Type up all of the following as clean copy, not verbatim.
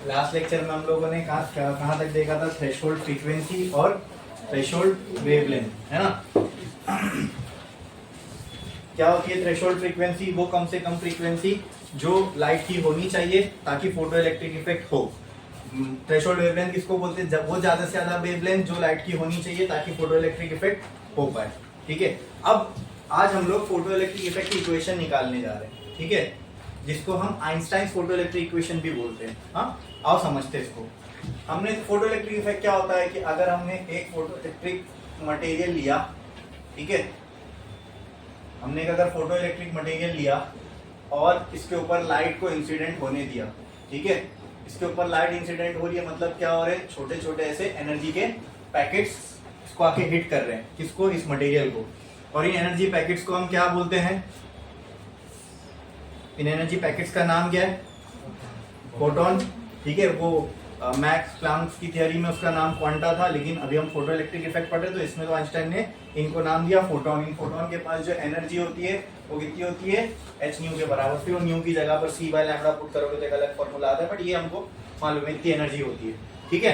Last lecture में हम लोगों ने कहाँ तक देखा था? थ्रेशोल्ड फ्रीक्वेंसी और थ्रेशोल्ड वेवलेंथ, है ना। क्या होती है थ्रेशोल्ड फ्रीक्वेंसी? वो कम से कम फ्रीक्वेंसी जो लाइट की होनी चाहिए ताकि फोटो इलेक्ट्रिक इफेक्ट हो। थ्रेशोल्ड वेवलेंथ किसको बोलते हैं? वो ज्यादा से ज्यादा वेवलेंथ जो लाइट की होनी चाहिए ताकि फोटो इलेक्ट्रिक इफेक्ट हो पाए। ठीक है, अब आज हम लोग फोटो इलेक्ट्रिक इफेक्ट की इक्वेशन निकालने जा रहे हैं। ठीक है, जिसको हम आइंस्टाइन फोटो इलेक्ट्रिक इक्वेशन भी बोलते हैं। हाँ, आओ समझते हैं इसको। हमने फोटो इलेक्ट्रिक इफेक्ट क्या होता है कि अगर हमने एक फोटो इलेक्ट्रिक मटेरियल लिया, ठीक है, हमने अगर फोटो इलेक्ट्रिक मटेरियल लिया और इसके ऊपर लाइट को इंसिडेंट होने दिया, ठीक है, इसके ऊपर लाइट इंसिडेंट हो रही है, मतलब क्या हो रहे हैं? छोटे छोटे ऐसे एनर्जी के पैकेट्स इसको आके हिट कर रहे हैं। किसको? इस मटेरियल को। और इन एनर्जी पैकेट्स को हम क्या बोलते हैं? इन एनर्जी पैकेट्स का नाम क्या है? फोटोन। ठीक है, वो मैक्स प्लैंक की थियरी में उसका नाम क्वांटा था, लेकिन अभी हम फोटो इलेक्ट्रिक इफेक्ट पढ़े तो इसमें तो आइंस्टाइन ने इनको नाम दिया फोटोन। इन फोटोन के पास जो एनर्जी होती है वो कितनी होती है? h न्यू के बराबर। फिर वो न्यू की जगह पर c बाय लैम्डा पुट करोगे तो एक अलग फॉर्मूला आता है, बट ये हमको मालूम है इतनी एनर्जी होती है। ठीक है,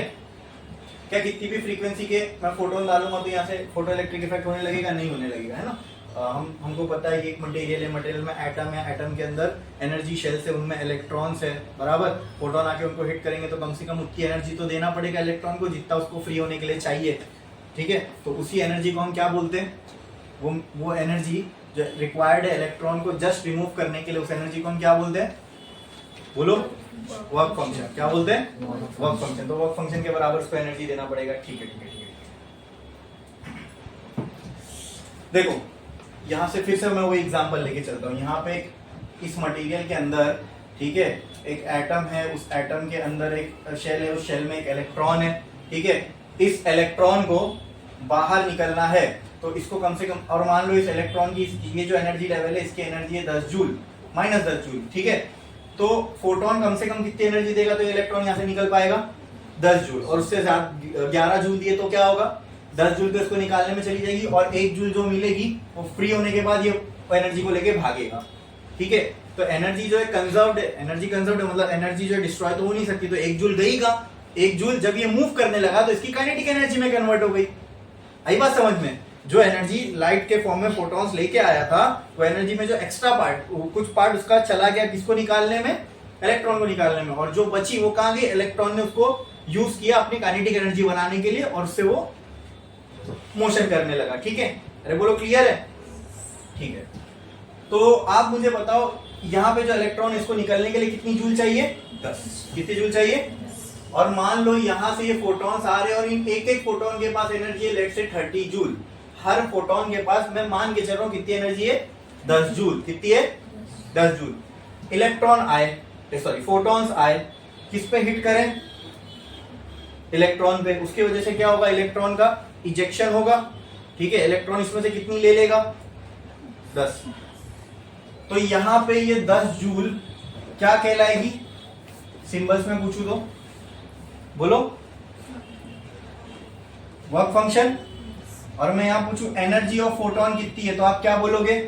क्या कितनी भी फ्रीक्वेंसी के मैं फोटोन डालूंगा तो यहाँ से फोटो इलेक्ट्रिक इफेक्ट होने लगेगा? नहीं होने लगेगा, है ना। हमको पता है कि एक मटेरियल है, मटेरियल में एटम है, एटम के अंदर एनर्जी शेल्स है, उनमें इलेक्ट्रॉन्स है, बराबर। फोटोन आके उनको हिट करेंगे तो कम से कम उतनी एनर्जी तो देना पड़ेगा इलेक्ट्रॉन को जितना उसको फ्री होने के लिए चाहिए। ठीक है, तो उसी एनर्जी को हम क्या बोलते हैं? वो एनर्जी जो रिक्वायर्ड है इलेक्ट्रॉन को जस्ट रिमूव करने के लिए, उस एनर्जी को हम क्या बोलते हैं? बोलो, वर्क फंक्शन। क्या बोलते हैं? Work function. तो वर्क फंक्शन के बराबर उसको एनर्जी देना पड़ेगा। ठीक है, ठीक है, ठीक है। देखो, यहां से फिर से मैं वही एग्जांपल लेके चलता हूं। यहाँ पे इस मटेरियल के अंदर, ठीक है, एक एटम है, उस एटम के अंदर एक शेल है, उस शेल में एक इलेक्ट्रॉन है। ठीक है, इस इलेक्ट्रॉन को बाहर निकलना है तो इसको कम से कम, और मान लो इस इलेक्ट्रॉन की ये जो एनर्जी लेवल है, इसकी एनर्जी है 10 जूल, -10 जूल। ठीक है, तो फोटोन कम से कम कितनी एनर्जी देगा तो ये इलेक्ट्रॉन यहाँ से निकल पाएगा? 10 जूल। और उससे 11 जूल दिए तो क्या होगा? 10 जूल तो इसको निकालने में चली जाएगी, और 1 जूल जो मिलेगी वो फ्री होने के बाद ये एनर्जी को लेके भागेगा। ठीक है, तो एनर्जी जो है कंजर्व्ड है, एनर्जी कंजर्व्ड है, मतलब एनर्जी जो है डिस्ट्रॉय तो हो नहीं सकती, तो 1 जूल गई का 1 जूल जब ये मूव करने लगा तो इसकी काइनेटिक एनर्जी में कन्वर्ट हो गई। आई बात समझ में? जो एनर्जी लाइट के फॉर्म में फोटॉन्स लेके आया था, वो एनर्जी में जो एक्स्ट्रा पार्ट, कुछ पार्ट उसका चला गया किसको निकालने में? इलेक्ट्रॉन को निकालने में। और जो बची वो कहां गई? इलेक्ट्रॉन ने उसको यूज किया अपनी काइनेटिक एनर्जी बनाने के लिए, और उससे वो मोशन करने लगा। ठीक है, अरे बोलो, क्लियर है? ठीक है, तो आप मुझे बताओ, यहाँ पे जो इलेक्ट्रॉन इसको निकलने के लिए कितनी जूल चाहिए? 10। कितनी जूल चाहिए? और मान लो यहाँ से ये फोटॉन्स आ रहे हैं और इन एक एक फोटोन के पास एनर्जी है let's say 30 joule. Her photon के पास मैं मान के चल रहा हूँ कितनी एनर्जी है? 10 जूल। कितनी है? 10 जूल। इलेक्ट्रॉन आए, सॉरी फोटॉन्स आए, किस पे हिट करें? इलेक्ट्रॉन पे। उसकी वजह से क्या होगा? इलेक्ट्रॉन का इजेक्शन होगा। ठीक है, इलेक्ट्रॉन इसमें से कितनी ले लेगा? 10। तो यहां पे ये 10 जूल क्या कहलाएगी? सिंबल्स में पूछू तो बोलो, वर्क फंक्शन। और मैं यहां पूछू एनर्जी ऑफ फोटोन कितनी है, तो आप क्या बोलोगे?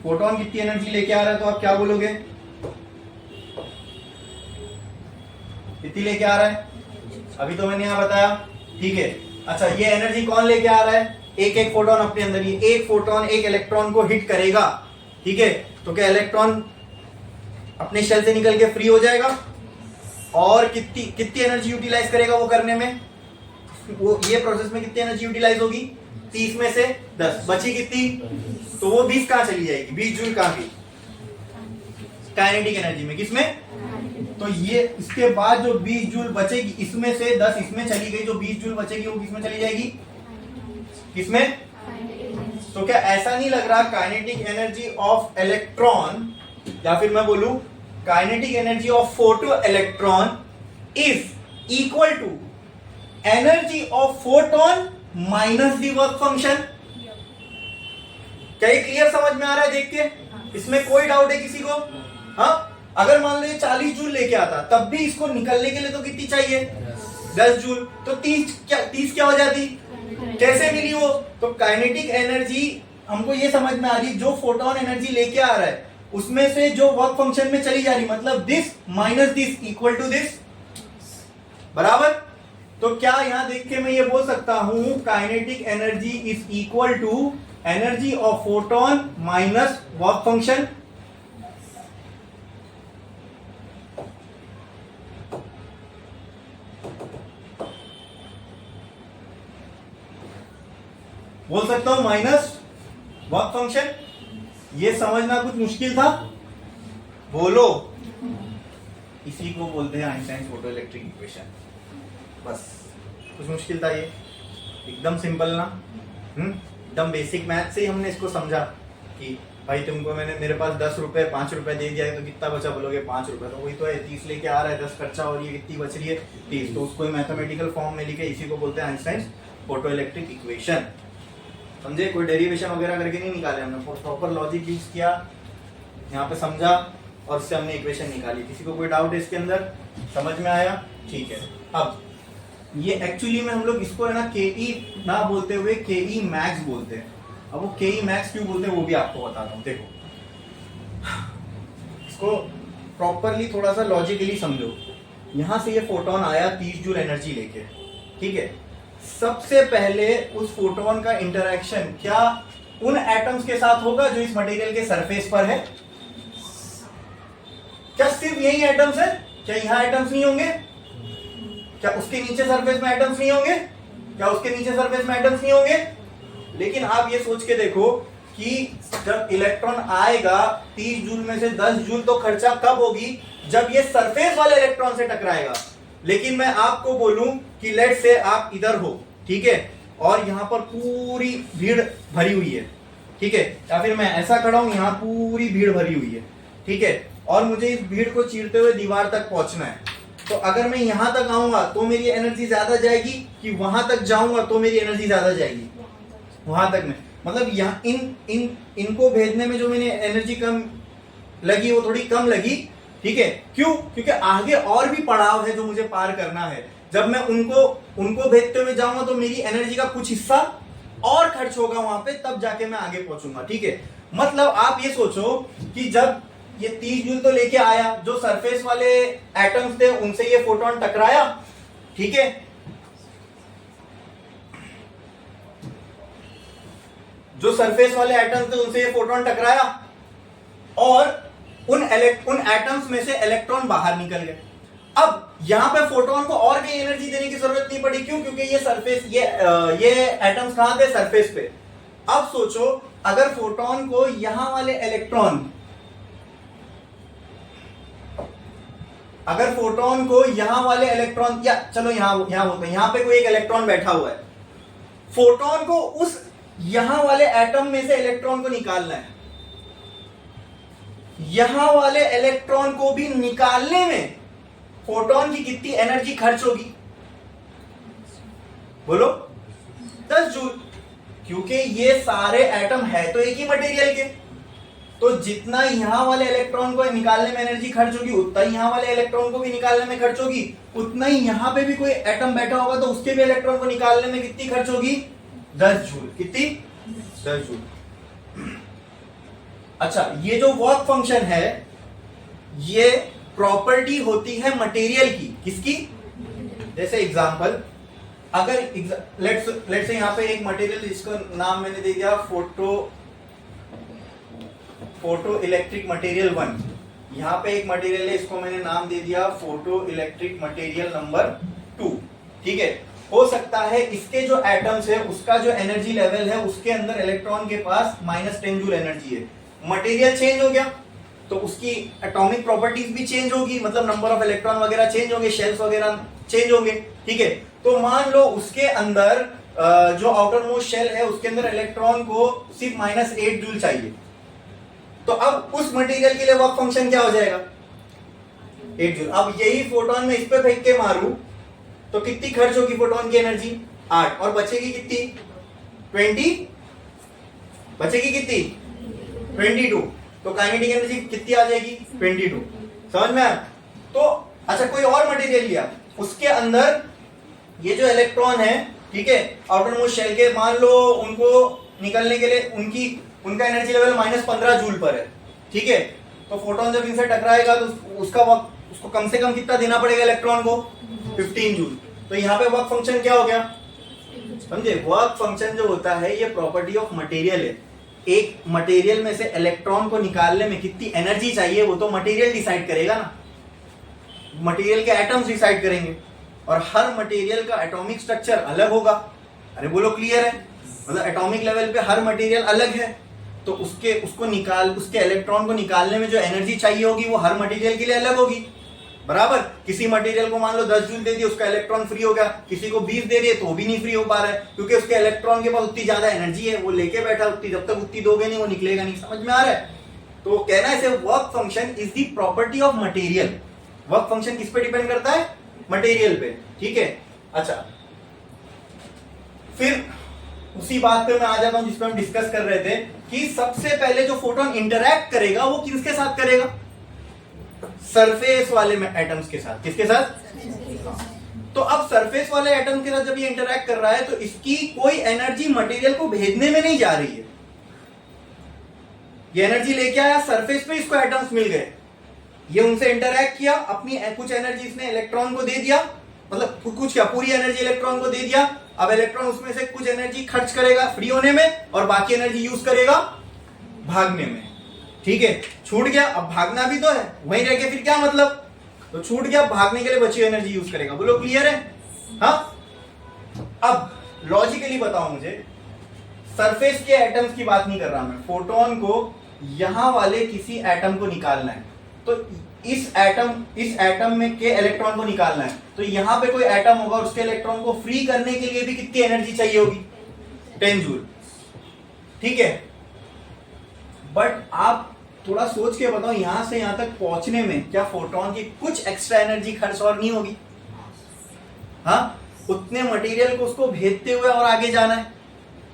फोटोन कितनी एनर्जी लेके आ रहा है तो आप क्या बोलोगे? कितनी लेके आ रहा है? अभी तो मैंने यहां बताया। ठीक है, अच्छा, ये एनर्जी कौन लेके आ रहा है? एक एक फोटोन अपने अंदर, ये एक फोटोन एक इलेक्ट्रॉन को हिट करेगा। ठीक है, तो क्या इलेक्ट्रॉन अपने शेल से निकल के फ्री हो जाएगा? और कितनी एनर्जी यूटिलाइज करेगा वो करने में? वो ये प्रोसेस में कितनी एनर्जी यूटिलाइज होगी? 30 में से 10 बची कितनी? तो वो 20 कहां चली जाएगी? 20 जूल कहां गई? काइनेटिक एनर्जी में। किसमें? तो ये इसके बाद जो 20 जूल बचेगी, इसमें से 10 इसमें चली गई, जो 20 जूल बचेगी वो किसमें चली जाएगी? किसमें? तो क्या ऐसा नहीं लग रहा काइनेटिक एनर्जी ऑफ इलेक्ट्रॉन, या फिर मैं बोलूं kinetic energy of photoelectron is equal to energy of photon minus the work function? क्या ये क्लियर समझ में आ रहा है देख के? इसमें कोई डाउट है किसी को? हाँ, अगर मान लो ये 40 जूल लेके आता तब भी इसको निकलने के लिए तो कितनी चाहिए? 10 जूल। तो 30 क्या हो जाती? कैसे मिली वो? तो काइनेटिक एनर्जी हमको ये समझ में आ रही, जो फोटोन एनर्जी लेके आ रहा है उसमें से जो वर्क फंक्शन में चली जा रही, मतलब this minus this equal to this, बराबर। तो क्या यहां देख के मैं ये बोल सकता हूं kinetic energy is equal to energy of photon minus work function. बोल सकता हूं माइनस वर्क फंक्शन। ये समझना कुछ मुश्किल था? बोलो। इसी को बोलते हैं आइंस्टाइन फोटो इलेक्ट्रिक इक्वेशन। बस कुछ मुश्किल था ये? एकदम सिंपल ना? एकदम बेसिक मैथ से ही हमने इसको समझा कि भाई तुमको मैंने, मेरे पास 10 रुपए 5 रुपए दे दिया है तो कितना बचा, बोलोगे 5 रुपए, तो वही तो है, 30 लेके आ रहा है, 10 खर्चा हो रही है, कितनी बच रही है 30, तो उसको मैथमेटिकल फॉर्म में लिखे, इसी को बोलते हैं आइंस्टाइन फोटो इलेक्ट्रिक इक्वेशन। समझे? कोई डेरिवेशन वगैरह करके नहीं निकाले हमने, प्रॉपर लॉजिक यूज किया, यहाँ पे समझा और उससे हमने इक्वेशन निकाली। किसी को कोई डाउट है इसके अंदर? समझ में आया? ठीक है। अब ये एक्चुअली में हम लोग इसको है ना के ना बोलते हुए के मैक्स बोलते हैं। अब वो के मैक्स क्यों बोलते हैं वो भी आपको बताता हूँ। देखो इसको प्रॉपरली थोड़ा सा लॉजिकली समझो। यहां से ये फोटोन आया 30 जूल एनर्जी लेके, ठीक है। सबसे पहले उस फोटोन का इंटरेक्शन क्या उन एटम्स के साथ होगा जो इस मटेरियल के सरफेस पर है? क्या सिर्फ यही एटम्स है? क्या यहां एटम्स नहीं होंगे? क्या उसके नीचे सरफेस में एटम्स नहीं होंगे? क्या उसके नीचे सरफेस में एटम्स नहीं होंगे? लेकिन आप ये सोच के देखो कि जब इलेक्ट्रॉन आएगा 30 जूल में से 10 जूल तो खर्चा कब होगी? जब ये सरफेस वाले इलेक्ट्रॉन से टकराएगा। लेकिन मैं आपको बोलूं कि लेट से आप इधर हो, ठीक है, और यहां पर पूरी भीड़ भरी हुई है, ठीक है, या फिर मैं ऐसा खड़ा हूं, यहां पूरी भीड़ भरी हुई है, ठीक है, और मुझे इस भीड़ को चीरते हुए दीवार तक पहुंचना है। तो अगर मैं यहां तक आऊंगा तो मेरी एनर्जी ज्यादा जाएगी कि वहां तक जाऊंगा तो मेरी एनर्जी ज्यादा जाएगी? वहां तक में, मतलब यहाँ इनको भेजने में जो मैंने एनर्जी कम लगी वो थोड़ी कम लगी, ठीक है। क्यों? क्योंकि आगे और भी पड़ाव है जो मुझे पार करना है। जब मैं उनको भेजते हुए जाऊंगा तो मेरी एनर्जी का कुछ हिस्सा और खर्च होगा वहां पे, तब जाके मैं आगे पहुंचूंगा, ठीक है। मतलब आप ये सोचो कि जब ये 30 जूल तो लेके आया, जो सरफेस वाले एटम्स थे उनसे ये फोटोन टकराया, ठीक है, जो सरफेस वाले एटम्स थे उनसे ये फोटोन टकराया और उन एटम्स में से इलेक्ट्रॉन बाहर निकल गए। अब यहां पे फोटोन को और कहीं एनर्जी देने की जरूरत नहीं पड़ी। क्यों? क्योंकि ये सरफेस, ये एटम्स कहां थे? सरफेस पे। अब सोचो अगर फोटोन को यहां वाले इलेक्ट्रॉन, अगर फोटोन को यहां वाले इलेक्ट्रॉन, या चलो यहां बोलते हैं, यहां पे कोई एक इलेक्ट्रॉन बैठा हुआ है, फोटोन को उस यहां वाले एटम में से इलेक्ट्रॉन को निकालना है। यहां वाले इलेक्ट्रॉन को भी निकालने में फोटोन की कितनी एनर्जी खर्च होगी? बोलो। 10 जूल। क्योंकि ये सारे एटम है तो एक ही मटेरियल के, तो जितना यहां वाले इलेक्ट्रॉन को निकालने में एनर्जी खर्च होगी उतना ही यहां वाले इलेक्ट्रॉन को भी निकालने में खर्च होगी, उतना ही यहां पे भी कोई एटम बैठा होगा तो उसके भी इलेक्ट्रॉन को निकालने में कितनी खर्च होगी? 10 जूल। कितनी? 10 जूल। अच्छा, ये जो वर्क फंक्शन है ये प्रॉपर्टी होती है मटेरियल की। किसकी? जैसे एग्जांपल, अगर लेट्स से यहां पे एक मटेरियल जिसका नाम मैंने दे दिया फोटो इलेक्ट्रिक मटेरियल 1। यहां पे एक मटेरियल है, इसको मैंने नाम दे दिया फोटो इलेक्ट्रिक मटेरियल नंबर 2, ठीक है। हो सकता है इसके जो एटम्स है उसका जो एनर्जी लेवल है उसके अंदर इलेक्ट्रॉन के पास -10 जूल एनर्जी है। मटेरियल चेंज हो गया तो उसकी एटॉमिक प्रॉपर्टीज भी चेंज होगी, मतलब नंबर ऑफ इलेक्ट्रॉन वगैरह चेंज होंगे, शेल्स वगैरह चेंज होंगे, ठीक है। तो मान लो उसके अंदर जो आउटर मोस्ट शेल है उसके अंदर इलेक्ट्रॉन को सिर्फ -8 जूल चाहिए, तो अब उस मटेरियल के लिए वर्क फंक्शन क्या हो जाएगा? 8 जूल। अब यही फोटोन में इस पे फेंक के मारूं तो कितनी खर्च होगी फोटोन की एनर्जी? 8, और बचेगी कितनी? 20। बचेगी कितनी? 22। तो काइनेटिक एनर्जी कितनी आ जाएगी? 22। समझ में आया? तो अच्छा, कोई और मटेरियल लिया, उसके अंदर ये जो इलेक्ट्रॉन है, ठीक है, आउटर मोस्ट शेल के, मान लो उनको निकलने के लिए उनका एनर्जी लेवल -15 जूल पर है, ठीक है। तो फोटोन जब इनसे टकराएगा तो उसका वक्त, उसको कम से कम कितना देना पड़ेगा इलेक्ट्रॉन को, 15 जूल। तो यहाँ पे वर्क फंक्शन क्या हो गया, समझे? वर्क फंक्शन जो होता है ये प्रॉपर्टी ऑफ मटेरियल है। एक मटेरियल में से इलेक्ट्रॉन को निकालने में कितनी एनर्जी चाहिए वो तो मटेरियल डिसाइड करेगा ना, मटेरियल के एटम्स डिसाइड करेंगे, और हर मटेरियल का एटॉमिक स्ट्रक्चर अलग होगा। अरे बोलो क्लियर है? मतलब एटॉमिक लेवल पे हर मटेरियल अलग है, तो उसके इलेक्ट्रॉन को निकालने में जो एनर्जी चाहिए होगी वो हर मटेरियल के लिए अलग होगी, बराबर। किसी मटेरियल को मान लो 10 जूल दे दिए, उसका इलेक्ट्रॉन फ्री हो गया, किसी को 20 दे दिए तो वो भी नहीं फ्री हो पा रहा है, क्योंकि उसके इलेक्ट्रॉन के पास उतनी ज्यादा एनर्जी है, वो लेके बैठा उतनी, जब तक उतनी दोगे नहीं वो निकलेगा नहीं। समझ में आ रहा है? तो कहना है work function is the property of material. Work function किस पे डिपेंड करता है? मटेरियल पे, ठीक है। अच्छा, फिर उसी बात पे मैं आ जाता हूं जिसपे हम डिस्कस कर रहे थे कि सबसे पहले जो फोटोन इंटरैक्ट करेगा वो किसके साथ करेगा? सरफेस वाले एटम्स के साथ। किसके साथ? तो अब सरफेस वाले एटम के साथ जब ये इंटरैक्ट कर रहा है तो इसकी कोई एनर्जी मटेरियल को भेजने में नहीं जा रही है। ये एनर्जी लेके आया सरफेस पे, इसको एटम्स मिल गए, ये उनसे इंटरैक्ट किया, अपनी कुछ एनर्जी इसने इलेक्ट्रॉन को दे दिया, मतलब कुछ क्या, पूरी एनर्जी इलेक्ट्रॉन को दे दिया। अब इलेक्ट्रॉन उसमें से कुछ एनर्जी खर्च करेगा फ्री होने में और बाकी एनर्जी यूज करेगा भागने में, ठीक है। छूट गया, अब भागना भी तो है, वहीं रह के फिर क्या मतलब, तो छूट गया, भागने के लिए बची एनर्जी यूज करेगा। बोलो क्लियर है? हाँ। अब लॉजिकली बताओ मुझे, सरफेस के एटम्स की बात नहीं कर रहा मैं, फोटोन को यहां वाले किसी एटम को निकालना है, तो इस एटम में के इलेक्ट्रॉन को निकालना है, तो यहां पे कोई एटम होगा, उसके इलेक्ट्रॉन को फ्री करने के लिए भी कितनी एनर्जी चाहिए होगी? 10 जूल, ठीक है। बट आप थोड़ा सोच के बताओ, यहां से यहां तक पहुंचने में क्या फोटोन की कुछ एक्स्ट्रा एनर्जी खर्च और नहीं होगी? हाँ, उतने मटेरियल को उसको भेजते हुए और आगे जाना है,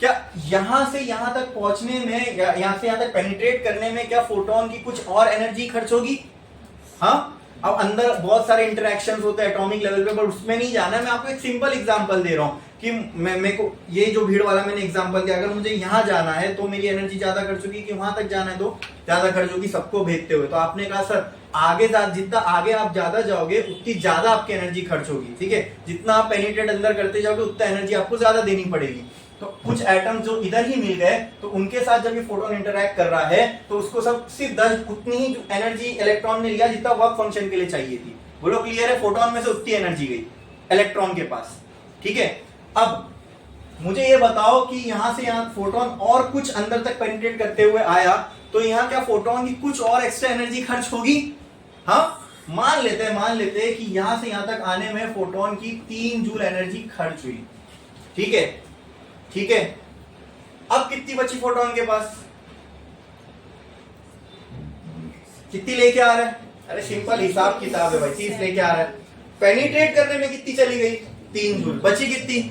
क्या यहां से यहां तक पहुंचने में या यहां से यहां तक पेनिट्रेट करने में क्या फोटोन की कुछ और एनर्जी खर्च होगी? हाँ। अब अंदर बहुत सारे इंटरेक्शंस होते हैं एटॉमिक लेवल पे, पर उसमें नहीं जाना है। मैं आपको एक सिंपल एग्जांपल दे रहा हूं कि मेरे को ये जो भीड़ वाला मैंने एग्जांपल दिया, अगर मुझे यहां जाना है तो मेरी एनर्जी ज्यादा खर्च होगी, कि वहां तक जाना है तो ज्यादा खर्च होगी सबको भेजते हुए। तो आपने कहा सर आगे जितना आगे आप ज्यादा जाओगे उतनी ज्यादा आपकी एनर्जी खर्च होगी, ठीक है। जितना आप पेनिट्रेट अंदर करते जाओगे उतना एनर्जी आपको ज्यादा देनी पड़ेगी। तो कुछ एटम जो इधर ही मिल गए, तो उनके साथ जब ये फोटोन इंटरैक्ट कर रहा है तो उसको सब सिर्फ 10 उतनी ही एनर्जी इलेक्ट्रॉन ने लिया जितना वर्क फंक्शन के लिए चाहिए थी। बोलो क्लियर है? फोटोन में से उतनी एनर्जी गई इलेक्ट्रॉन के पास, ठीक है। अब मुझे ये बताओ कि यहां से यहां फोटोन और कुछ अंदर तक पेनिट्रेट करते हुए आया, तो यहां क्या फोटोन की कुछ और एक्स्ट्रा एनर्जी खर्च होगी? हाँ, मान लेते हैं कि यहां से यहां तक आने में फोटोन की 3 जूल एनर्जी खर्च हुई, ठीक है, ठीक है। अब कितनी बची फोटोन के पास? कितनी लेके आ रहा है? अरे सिंपल हिसाब किताब है भाई, 30 लेके आ रहा है। पेनिट्रेट करने में कितनी चली गई? 3 जूल। बची कितनी?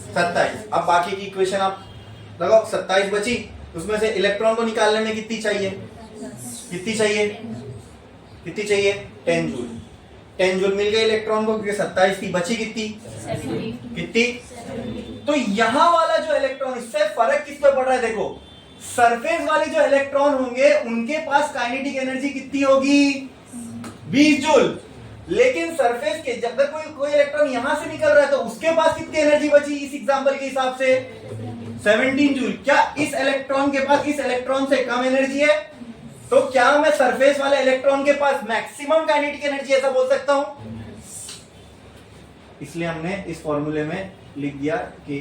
27। अब बाकी की इक्वेशन आप लगाओ, 27 बची, उसमें से इलेक्ट्रॉन को निकालने में कितनी चाहिए? कितनी चाहिए? 10 जूल। 10 जूल मिल गए इलेक्ट्रॉन को, क्योंकि 27 थी, बची कितनी? कितनी? तो यहां वाला जो इलेक्ट्रॉन, इससे फर्क किस पे पड़ रहा है? देखो, सरफेस वाले जो इलेक्ट्रॉन होंगे उनके पास काइनेटिक एनर्जी कितनी होगी? 20 जूल। लेकिन सरफेस के जब तक कोई इलेक्ट्रॉन यहां से निकल रहा है तो उसके पास कितनी एनर्जी बची इस एग्जांपल के हिसाब से? 17 जूल। क्या इस इलेक्ट्रॉन के पास इस इलेक्ट्रॉन से कम एनर्जी है? तो क्या मैं सरफेस वाले इलेक्ट्रॉन के पास मैक्सिमम काइनेटिक एनर्जी ऐसा बोल सकता हूं? इसलिए हमने इस फॉर्मूले में लिख दिया के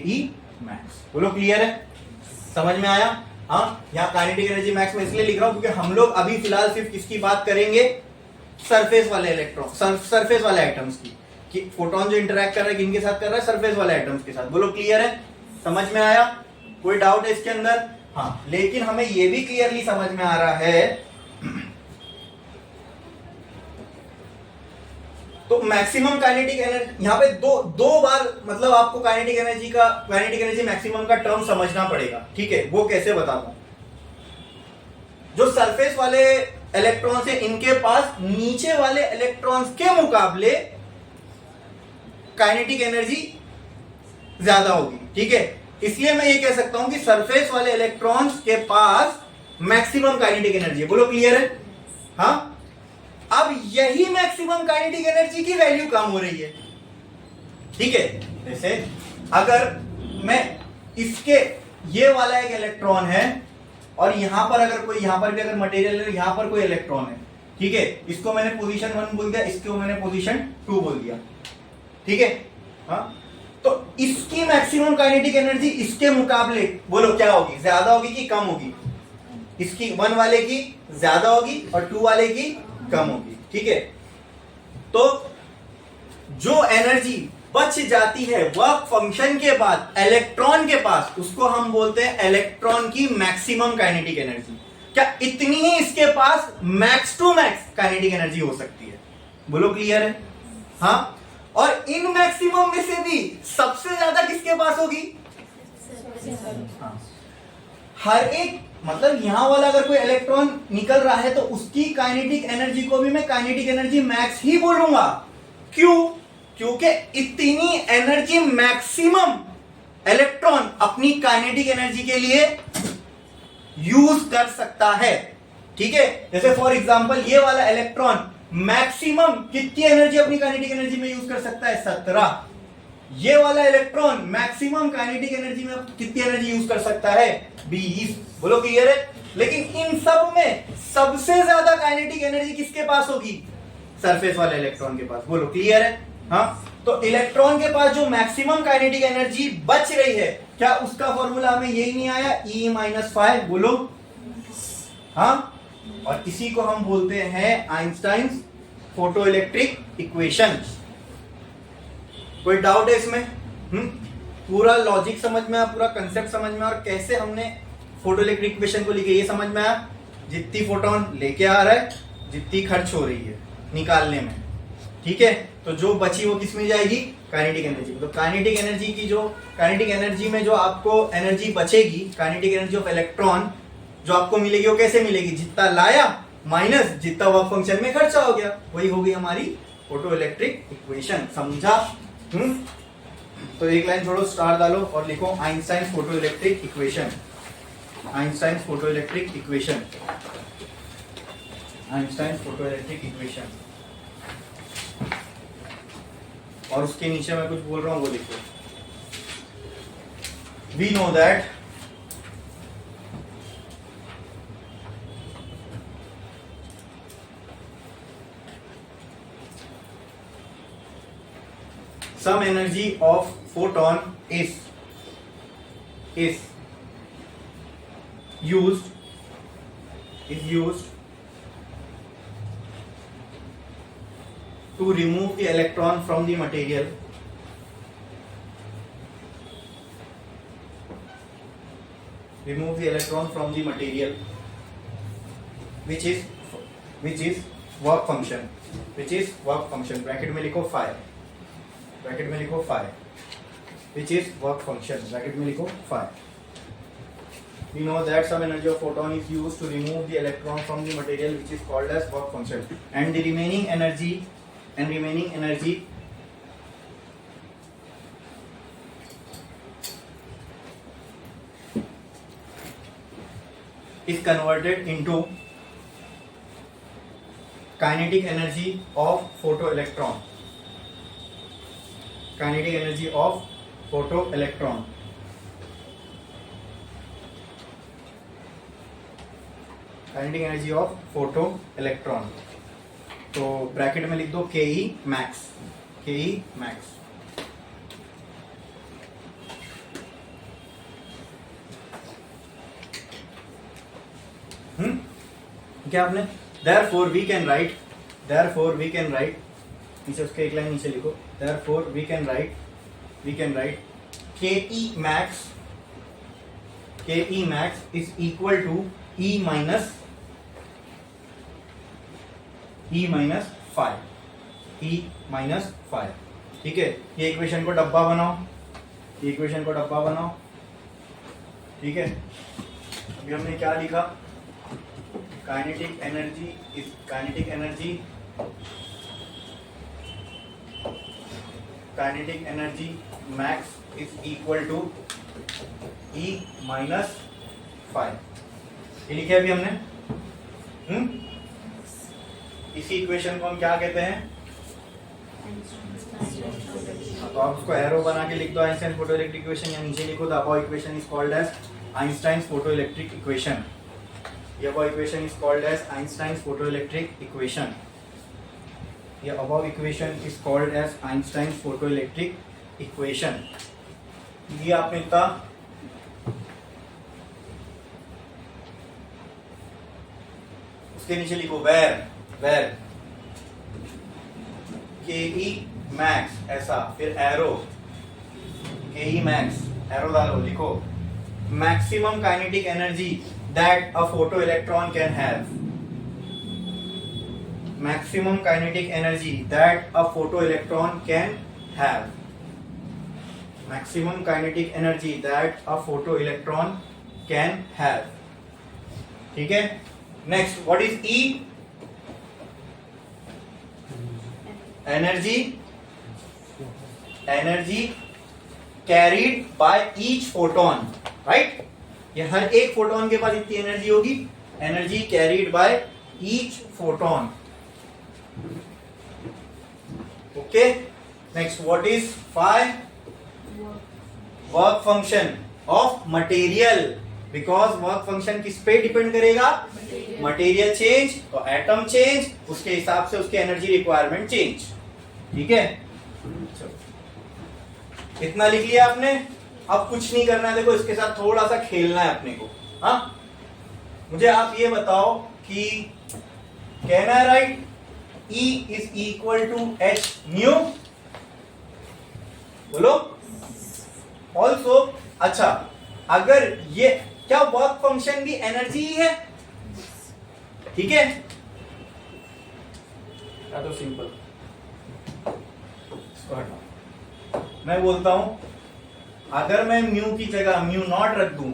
मैक्स। बोलो क्लियर है? समझ में आया? हाँ, यहाँ काइनेटिक एनर्जी मैक्स में इसलिए लिख रहा हूं क्योंकि हम लोग अभी फिलहाल सिर्फ किसकी बात करेंगे? सरफेस वाले इलेक्ट्रॉन, सरफेस वाले एटम्स की, कि फोटोन जो इंटरैक्ट कर रहा है किनके साथ कर रहा है? सरफेस वाले एटम्स के साथ। बोलो क्लियर है? समझ में आया? कोई डाउट है इसके अंदर? हाँ, लेकिन हमें यह भी क्लियरली समझ में आ रहा है तो मैक्सिमम काइनेटिक एनर्जी यहाँ पे दो बार, मतलब आपको काइनेटिक एनर्जी मैक्सिमम का टर्म समझना पड़ेगा, ठीक है। वो कैसे बताता हूं। जो सरफेस वाले इलेक्ट्रॉन्स है इनके पास नीचे वाले इलेक्ट्रॉन्स के मुकाबले काइनेटिक एनर्जी ज्यादा होगी, ठीक है। इसलिए मैं ये कह सकता हूं कि सरफेस वाले इलेक्ट्रॉन्स के पास मैक्सिमम काइनेटिक एनर्जी है। बोलो क्लियर है? हाँ, अब यही मैक्सिमम काइनेटिक एनर्जी की वैल्यू कम हो रही है। ठीक है, जैसे अगर मैं इसके ये वाला एक इलेक्ट्रॉन है और यहां पर अगर कोई, यहां पर भी अगर मटेरियल है, यहां पर कोई इलेक्ट्रॉन है, ठीक है, इसको मैंने पोजीशन 1 बोल दिया, इसको मैंने पोजीशन 2 बोल दिया। ठीक है, हाँ, तो इसकी मैक्सिमम काइनेटिक एनर्जी इसके मुकाबले बोलो क्या होगी, ज्यादा होगी कि कम होगी? इसकी 1 वाले की ज्यादा होगी और 2 वाले की कम होगी। ठीक है, तो जो एनर्जी बच जाती है वर्क फंक्शन के बाद इलेक्ट्रॉन के पास, उसको हम बोलते हैं इलेक्ट्रॉन की मैक्सिमम काइनेटिक एनर्जी। क्या इतनी ही इसके पास max to max kinetic energy हो सकती है? बोलो क्लियर है? हाँ, और इन मैक्सिमम में से भी सबसे ज्यादा किसके पास होगी? हाँ, हर एक, मतलब यहां वाला अगर कोई इलेक्ट्रॉन निकल रहा है तो उसकी काइनेटिक एनर्जी को भी मैं काइनेटिक एनर्जी मैक्स ही बोलूंगा। क्यों? क्योंकि इतनी एनर्जी मैक्सिमम इलेक्ट्रॉन अपनी काइनेटिक एनर्जी के लिए यूज कर सकता है। ठीक है, जैसे फॉर एग्जांपल ये वाला इलेक्ट्रॉन मैक्सिमम कितनी एनर्जी अपनी काइनेटिक एनर्जी में यूज कर सकता है? 17। ये वाला इलेक्ट्रॉन मैक्सिमम काइनेटिक एनर्जी में कितनी एनर्जी यूज कर सकता है? 20। बोलो क्लियर है? लेकिन इन सब में सबसे ज्यादा काइनेटिक एनर्जी किसके पास होगी? सरफेस वाले इलेक्ट्रॉन के पास। बोलो क्लियर है? हाँ, तो इलेक्ट्रॉन के पास जो मैक्सिमम काइनेटिक एनर्जी बच रही है, क्या उसका फॉर्मूला में यही नहीं आया, E-5? बोलो हाँ, और इसी को हम बोलते हैं आइंस्टाइन्स फोटो इलेक्ट्रिक इक्वेशन। कोई डाउट है इसमें? पूरा लॉजिक समझ में आया, पूरा कंसेप्ट समझ में आया, और कैसे हमने फोटो इलेक्ट्रिक इक्वेशन को लिखे ये समझ में आया। जितनी फोटोन लेके आ रहा है, जितनी खर्च हो रही है निकालने में, ठीक है, तो जो बची वो किस में जाएगी? Kinetic energy. तो काइनेटिक एनर्जी की जो काइनेटिक एनर्जी में जो आपको एनर्जी बचेगी, काइनेटिक एनर्जी ऑफ इलेक्ट्रॉन जो आपको मिलेगी, वो कैसे मिलेगी? जितना लाया माइनस जितना वर्क फंक्शन में खर्चा हो गया, वही होगी हमारी फोटो इलेक्ट्रिक इक्वेशन। समझा? तो एक लाइन छोड़ो, स्टार डालो और लिखो Einstein photo electric equation. Einstein photo electric equation, Einstein photo electric equation. और उसके नीचे मैं कुछ बोल रहा हूं वो लिखो। We know that some energy of photon is used to remove the electron from the material, which is work function, bracket में लिखो phi, which is work function, bracket में लिखो phi. We know that some energy of photon is used to remove the electron from the material, which is called as work function, and the remaining energy is converted into kinetic energy of photoelectron. Kinetic energy of photoelectron. Kinetic energy of photoelectron. तो bracket में लिख दो KE max. KE max. क्या आपने? Therefore we can write. नीचे उसके एक line नीचे लिखो. Therefore we can write KE max is equal to E minus phi. ठीक है, ये इक्वेशन को डब्बा बनाओ. ठीक है, अभी हमने क्या लिखा? Kinetic energy max is equal to E minus phi. ये लिखे अभी हमने. इसी इक्वेशन को हम क्या कहते हैं? तो आप उसको एरो बना के लिख दो, आइंस्टाइन फोटोइलेक्ट्रिक इक्वेशन, या नीचे लिखो the above equation is called as Einstein photoelectric equation. The above equation is called as Einstein's photoelectric equation. The above equation is called as Einstein's photoelectric equation. ये आपने इतना उसके नीचे लिखो where ke max, ऐसा, फिर एरो ke max, एरो डालो, लिखो maximum kinetic energy that a photoelectron can have. Maximum kinetic energy that a photoelectron can have. Maximum kinetic energy that a photoelectron can have. ठीक है? Next, what is E? Energy carried by each photon, right? ये हर एक photon के पास इतनी energy होगी. Energy carried by each photon. Okay, next, what is phi? Work function of material. Because work function किस पे depend करेगा? मटेरियल चेंज तो atom change, उसके हिसाब से उसके एनर्जी रिक्वायरमेंट चेंज. ठीक है, इतना लिख लिया आपने. अब कुछ नहीं करना है, देखो इसके साथ थोड़ा सा खेलना है अपने को. हाँ, मुझे आप ये बताओ कि can I write E is equal to H nu? बोलो. ऑल्सो, अच्छा, अगर ये क्या वर्क फंक्शन भी एनर्जी ही है? ठीक है, या तो सिंपल. मैं बोलता हूं अगर मैं म्यू की जगह म्यू नॉट रख दूं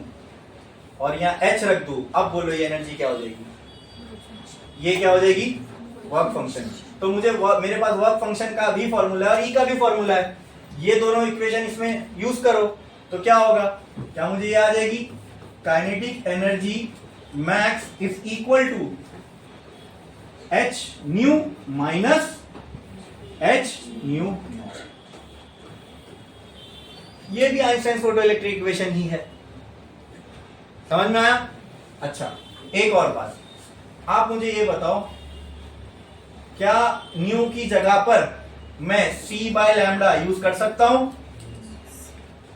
और यहाँ एच रख दूं, अब बोलो ये एनर्जी क्या हो जाएगी? ये क्या हो जाएगी? Work function. तो मुझे मेरे पास वर्क फंक्शन का भी फॉर्मूला है और ई का भी फॉर्मूला है. ये दोनों इक्वेशन इसमें यूज करो तो क्या होगा? क्या मुझे ये आ जाएगी? Kinetic energy max is equal to H nu minus H nu. ये भी आइंस्टाइन फोटोइलेक्ट्रिक इक्वेशन ही है. समझ में आया? अच्छा, एक और बात, आप मुझे ये बताओ, क्या न्यू की जगह पर मैं c बाय लैम्डा यूज कर सकता हूं?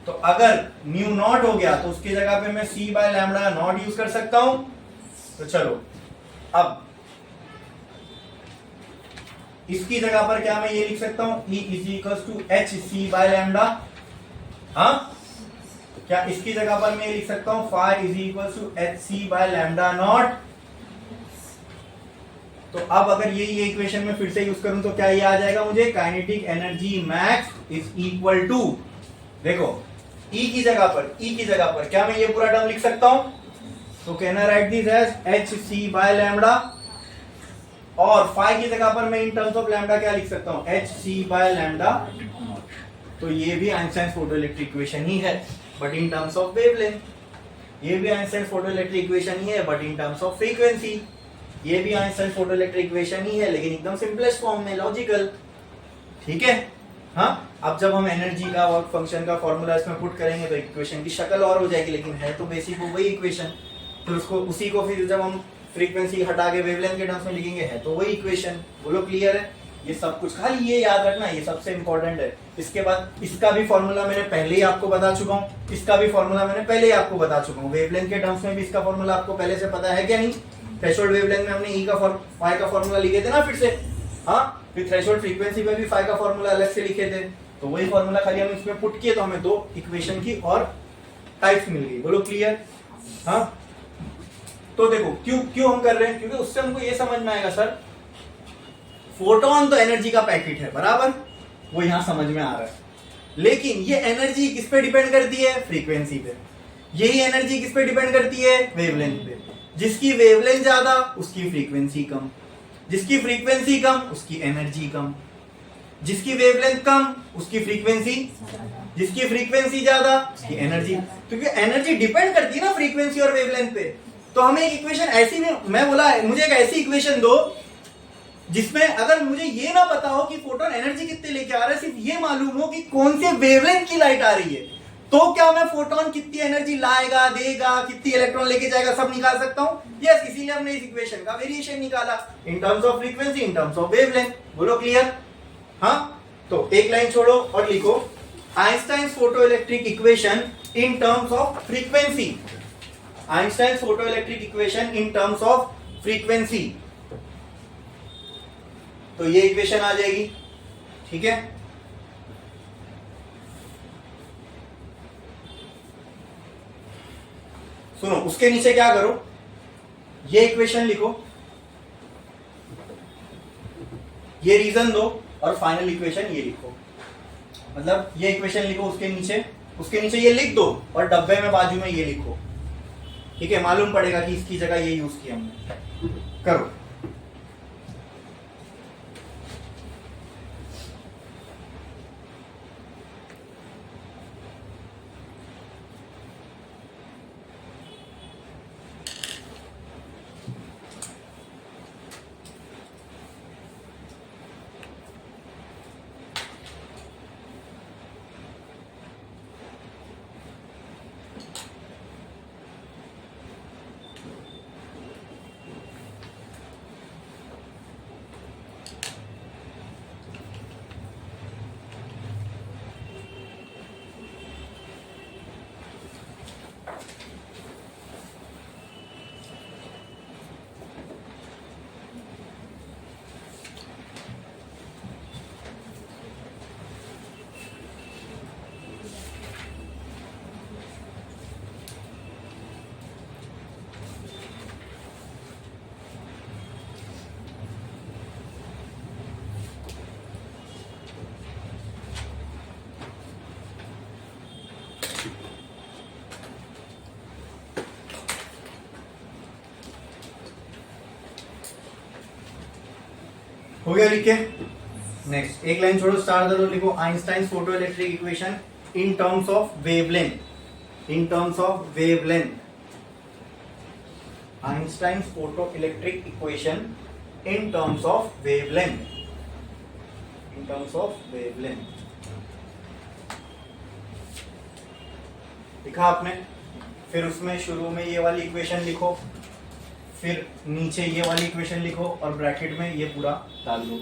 तो अगर न्यू नॉट हो गया तो उसकी जगह पे मैं c bye lambda not use कर सकता हूं. तो चलो, अब इसकी जगह पर क्या मैं ये लिख सकता हूं? E is equal to H C by lambda. हाँ, क्या इसकी जगह पर मैं लिख सकता हूं phi is equal to H C by lambda nought? तो अब अगर ये इक्वेशन में फिर से यूज करूं तो क्या ये आ जाएगा मुझे? Kinetic energy max is equal to, देखो E की जगह पर क्या मैं ये पूरा टर्म लिख सकता हूं? तो can I write this as H C by lambda, और फाई की जगह पर मैं इन टर्म्स ऑफ लैम्डा क्या लिख सकता हूं? H C by lambda. तो ये भी आइंस्टाइन फोटोइलेक्ट्रिक इक्वेशन ही है, but in terms of wavelength. ये भी आइंस्टाइन फोटोइलेक्ट्रिक इक्वेशन ही है, but in terms of frequency. ये भी आइंस्टाइन फोटोइलेक्ट्रिक इक्वेशन ही है, लेकिन एकदम सिंपलेस्ट फॉर्म में, लॉजिकल. ठीक है. हाँ, अब जब हम एनर्जी का वर्क फंक्शन का फॉर्मूला इसमें पुट करेंगे तो इक्वेशन की शक्ल और हो जाएगी, लेकिन है तो बेसिक वो वही इक्वेशन. तो उसको उसी को फिर जब हम फ्रीक्वेंसी हटा के वेवलेंथ के टर्म्स में लिखेंगे, है तो वही इक्वेशन. बोलो क्लियर है? ये सब कुछ खाली ये याद रखना, ये सबसे इंपॉर्टेंट है. इसके बाद इसका भी फॉर्मूला मैंने पहले ही आपको बता चुका हूँ, इसका भी फॉर्मूला मैंने पहले ही आपको बता चुका हूँ. वेवलेंथ के टर्म्स में भी इसका फॉर्मूला आपको पहले से पता है क्या नहीं? थ्रेशोल्ड वेवलेंथ में हमने ई का फाई का फॉर्मूला लिखे थे ना फिर से. हाँ, फिर थ्रेशोल्ड फ्रीक्वेंसी में भी फाई का फॉर्मूला अलग से लिखे थे. तो वही फॉर्मूला खाली हम इसमें पुट किए तो हमें दो इक्वेशन की और टाइप्स मिल गई. बोलो क्लियर? हाँ, तो देखो क्यों हम कर रहे हैं? क्योंकि उससे हमको ये समझ में आएगा सर, फोटोन तो एनर्जी का पैकेट है, बराबर, वो यहां समझ में आ रहा है. लेकिन ये एनर्जी किस पे डिपेंड करती है? फ्रीक्वेंसी पे. यही एनर्जी किस पे डिपेंड करती है? वेवलेंथ पे. जिसकी वेवलेंथ ज्यादा उसकी फ्रीक्वेंसी कम, जिसकी फ्रीक्वेंसी कम उसकी एनर्जी कम, जिसकी वेवलेंथ कम उसकी फ्रीक्वेंसी, जिसकी फ्रीक्वेंसी ज्यादा उसकी एनर्जी. क्योंकि एनर्जी डिपेंड करती है ना फ्रीक्वेंसी और वेवलेंथ पे. तो हमें एक इक्वेशन ऐसी में, मैं बोला मुझे एक ऐसी इक्वेशन दो जिसमें अगर मुझे ये ना पता हो कि फोटोन एनर्जी कितने लेके आ रहा है, सिर्फ ये मालूम हो कि कौन से वेवलेंथ की लाइट आ रही है, तो क्या मैं फोटोन कितनी एनर्जी लाएगा, देगा, कितनी इलेक्ट्रॉन लेके जाएगा, सब निकाल सकता हूं? यस, इसीलिए हमने इस इक्वेशन का वेरिएशन निकाला इन terms of frequency, in terms of wavelength. बोलो क्लियर? हाँ, तो एक लाइन छोड़ो और लिखो Einstein's photoelectric equation in terms of frequency. Einstein's photoelectric equation in terms of frequency, तो ये इक्वेशन आ जाएगी। ठीक है, सुनो, उसके नीचे क्या करो, ये इक्वेशन लिखो, ये रीजन दो और फाइनल इक्वेशन ये लिखो। मतलब ये इक्वेशन लिखो, उसके नीचे ये लिख दो और डब्बे में बाजू में ये लिखो। ठीक है, मालूम पड़ेगा कि इसकी जगह ये यूज किया हमने। करो। हो गया, लिख के नेक्स्ट एक लाइन छोड़ो, स्टार दे दो, लिखो Einstein photoelectric equation in terms of wavelength. In terms of wavelength, Einstein photoelectric equation in terms of wavelength, in terms of wavelength. लिखा आपने? फिर उसमें शुरू में ये वाली इक्वेशन लिखो, फिर नीचे ये वाली इक्वेशन लिखो और ब्रैकेट में ये पूरा डाल दो।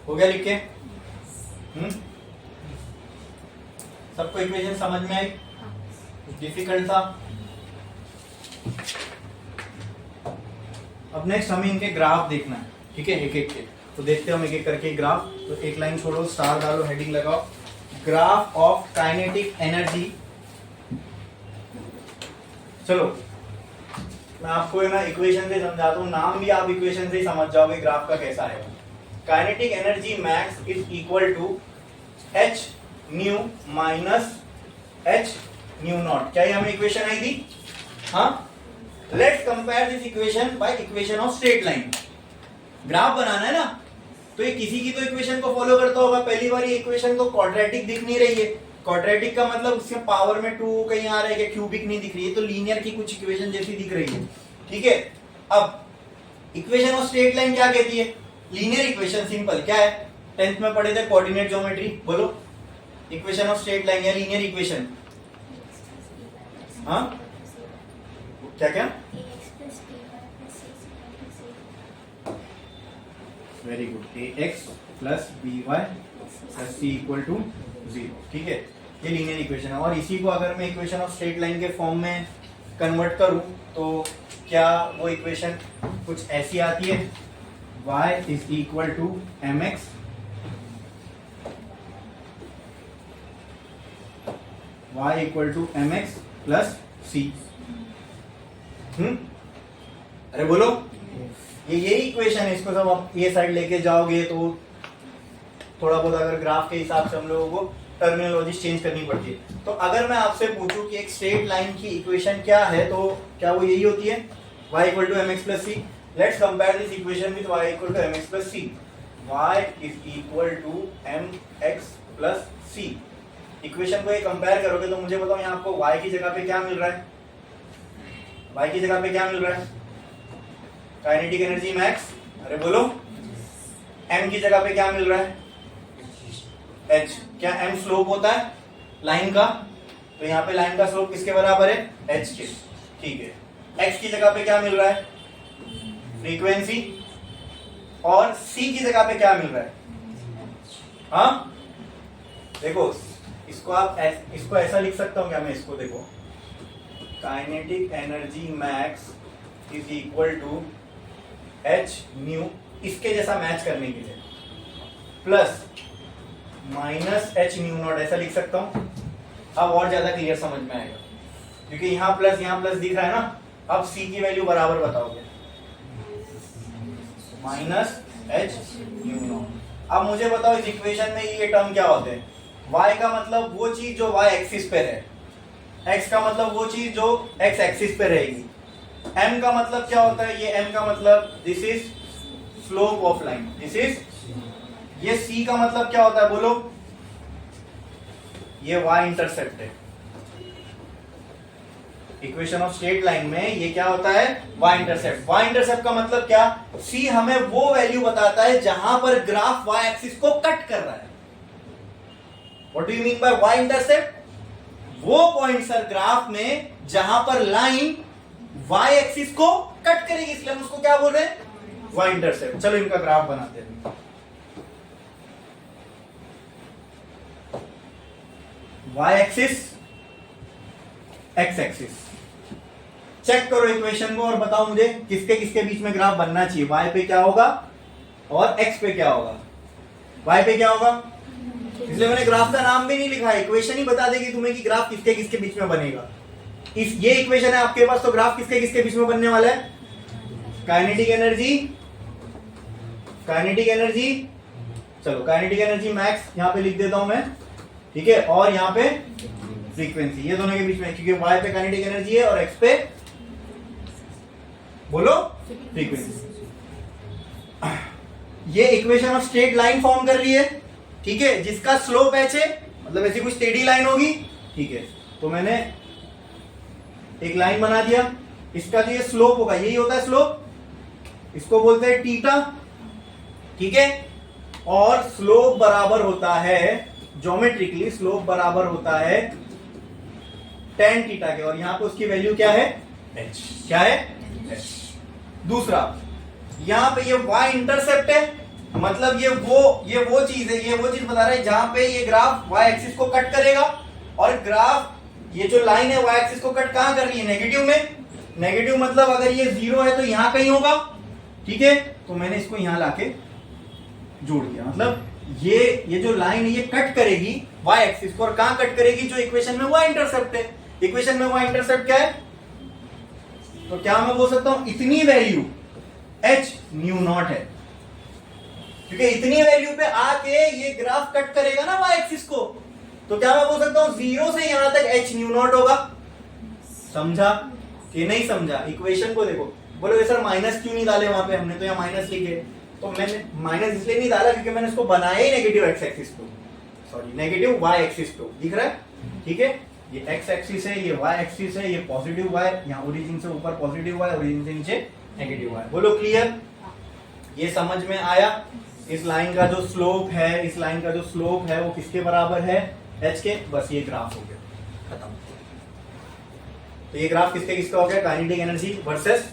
हो गया लिख के? सबको इक्वेशन समझ में आई? डिफिकल्ट था? अब नेक्स्ट हमें इनके ग्राफ देखना है। ठीक है, एक एक के तो देखते हैं हम एक एक करके ग्राफ। तो एक लाइन छोड़ो, स्टार डालो, हेडिंग लगाओ, ग्राफ ऑफ काइनेटिक एनर्जी। चलो मैं आपको है ना इक्वेशन से समझाता हूँ, नाम भी आप इक्वेशन से ही समझ जाओगे ग्राफ का कैसा है। Kinetic energy max is equal to H nu minus H nu naught. क्या ये हमें इक्वेशन आई थी? हाँ, let's compare this equation by equation of straight line. Graph बनाना है ना, तो ये किसी की तो इक्वेशन को फॉलो करता होगा। पहली बार ये इक्वेशन तो क्वाड्रेटिक दिख नहीं रही है। क्वाड्रेटिक का मतलब उसके पावर में 2 कहीं आ रहा है, क्या क्यूबिक नहीं दिख रही है, तो लीनियर की कुछ इक्वेशन जैसी दिख रही है। ठीक है, अब इक्वेशन ऑफ स्ट्रेट लाइन क्या कहती है? लीनियर इक्वेशन सिंपल क्या है? 10th में पढ़े थे कोऑर्डिनेट ज्योमेट्री। बोलो इक्वेशन ऑफ स्ट्रेट लाइन या लीनियर इक्वेशन। हाँ, क्या क्या? Very good, ax plus by plus c equal to 0। ठीक है, ये लीनियर इक्वेशन है। और इसी को अगर मैं इक्वेशन ऑफ स्ट्रेट लाइन के फॉर्म में कन्वर्ट करूं तो क्या वो इक्वेशन कुछ ऐसी आती है? y is equal to mx y equal to mx plus c। अरे बोलो, ये यही इक्वेशन है। इसको सब आप ये साइड लेके जाओगे तो थोड़ा बहुत अगर ग्राफ के हिसाब से हम लोगों को टर्मिनोलॉजी चेंज करनी पड़ती है। तो अगर मैं आपसे पूछूं कि एक स्ट्रेट लाइन की इक्वेशन क्या है, तो क्या वो यही होती है? y equal to mx plus c। Let's compare this equation with y equal to mx plus c। y is equal to mx plus c। Equation को ये कंपेयर करोगे तो मुझे बताओ यहाँ आपको y की जगह पे क्या मिल रहा है? y की जगह पे क्या मिल रहा है? Kinetic energy max. अरे बोलो। m की जगह पे क्या मिल रहा है? h। क्या m स्लोप होता है लाइन का? तो यहाँ पे लाइन का स्लोप किसके बराबर है? h के। ठीक है। x की जगह पे क्या मिल रहा है? फ्रीक्वेंसी। और c की जगह पे क्या मिल रहा है? हाँ देखो, इसको ऐसा लिख सकता हूं क्या मैं? इसको देखो, kinetic energy max is equal to h nu, इसके जैसा मैच करने के लिए, plus minus h nu nought, ऐसा लिख सकता हूं। अब और ज्यादा क्लियर समझ में आएगा, क्योंकि यहाँ प्लस दिख रहा है ना। अब c की वैल्यू बराबर बताओगे, माइनस h न्यू नॉट। अब मुझे बताओ इस इक्वेशन में ये टर्म क्या होते हैं? y का मतलब वो चीज जो y एक्सिस पे है, x का मतलब वो चीज जो x एक्सिस पे रहेगी, m का मतलब क्या होता है? ये m का मतलब this is slope of line, this is, ये c का मतलब क्या होता है बोलो? ये y इंटरसेप्ट है। इक्वेशन ऑफ स्ट्रेट लाइन में ये क्या होता है? y intercept. y इंटरसेप्ट का मतलब क्या? c हमें वो वैल्यू बताता है जहां पर ग्राफ y एक्सिस को कट कर रहा है। What do you mean by y intercept? वो पॉइंट सर ग्राफ में जहां पर लाइन y एक्सिस को कट करेगी, इसलिए हम उसको क्या बोल रहे हैं? y intercept. चलो इनका ग्राफ बनाते हैं। y axis, x axis. Check करो इक्वेशन को और बताओ मुझे किसके किसके बीच में ग्राफ बनना चाहिए। y पे क्या होगा और x पे क्या होगा? y पे क्या होगा? इसलिए मैंने ग्राफ का नाम भी नहीं लिखा है, इक्वेशन ही बता देगी तुम्हें कि ग्राफ किसके किसके बीच में बनेगा। ये इक्वेशन है आपके पास, तो ग्राफ किसके किसके बीच में बनने वाला है? काइनेटिक एनर्जी, काइनेटिक एनर्जी, चलो काइनेटिक एनर्जी मैक्स यहां पे लिख देता हूं मैं, ठीक है, और यहां पे फ्रीक्वेंसी, ये दोनों के बीच में, क्योंकि y पे काइनेटिक एनर्जी है और x पे बोलो फ्रीक्वेंसी। ये equation of straight line form कर रही है, ठीक है, जिसका स्लोप h है, मतलब ऐसी कुछ टेढ़ी लाइन होगी, ठीक है। तो मैंने एक लाइन बना दिया, इसका जो ये स्लोप होगा, यही होता है स्लोप, इसको बोलते हैं थीटा, ठीक है। और स्लोप बराबर होता है, ज्योमेट्रिकली स्लोप बराबर होता है tan थीटा के, और यहां पे उसकी वैल्यू क्या है? h। क्या है? h। दूसरा, यहां पे ये y इंटरसेप्ट है, मतलब ये वो चीज है, ये वो चीज बता रहा है जहां पे ये ग्राफ y एक्सिस को कट करेगा, और ग्राफ, ये जो लाइन है y एक्सिस को कट कहां कर रही है? नेगेटिव में। नेगेटिव मतलब अगर ये 0 है तो यहां कहीं होगा, ठीक है। तो मैंने इसको यहां लाके जोड़ दिया, मतलब ये जो लाइन है ये कट करेगी y एक्सिस को, और कहां कट करेगी? जो इक्वेशन में y इंटरसेप्ट है। इक्वेशन में y इंटरसेप्ट क्या है? तो क्या मैं बोल सकता हूं इतनी वैल्यू h न्यू नॉट है, क्योंकि इतनी वैल्यू पे आके ये ग्राफ कट करेगा ना y एक्सिस को, तो क्या मैं बोल सकता हूं 0 से यहां तक h न्यू नॉट होगा। समझा कि नहीं समझा? इक्वेशन को देखो, बोलोगे सर माइनस क्यों नहीं डाले वहां पे? हमने तो यहाँ माइनस लिखे, तो मैंने माइनस इसलिए नहीं डाला क्योंकि मैंने इसको बनाया ही नेगेटिव x एक्सिस पे, सॉरी नेगेटिव y एक्सिस पे, दिख रहा है, ठीक है। ये x एक्सिस है, ये y एक्सिस है, ये पॉजिटिव y, यहाँ ओरिजिन से ऊपर पॉजिटिव y, ओरिजिन से नीचे नेगेटिव y। बोलो क्लियर? ये समझ में आया? इस लाइन का जो स्लोप है, इस लाइन का जो स्लोप है वो किसके बराबर है? h के। बस ये ग्राफ हो गया, खत्म। तो ये ग्राफ किसके किसका हो गया? Kinetic energy versus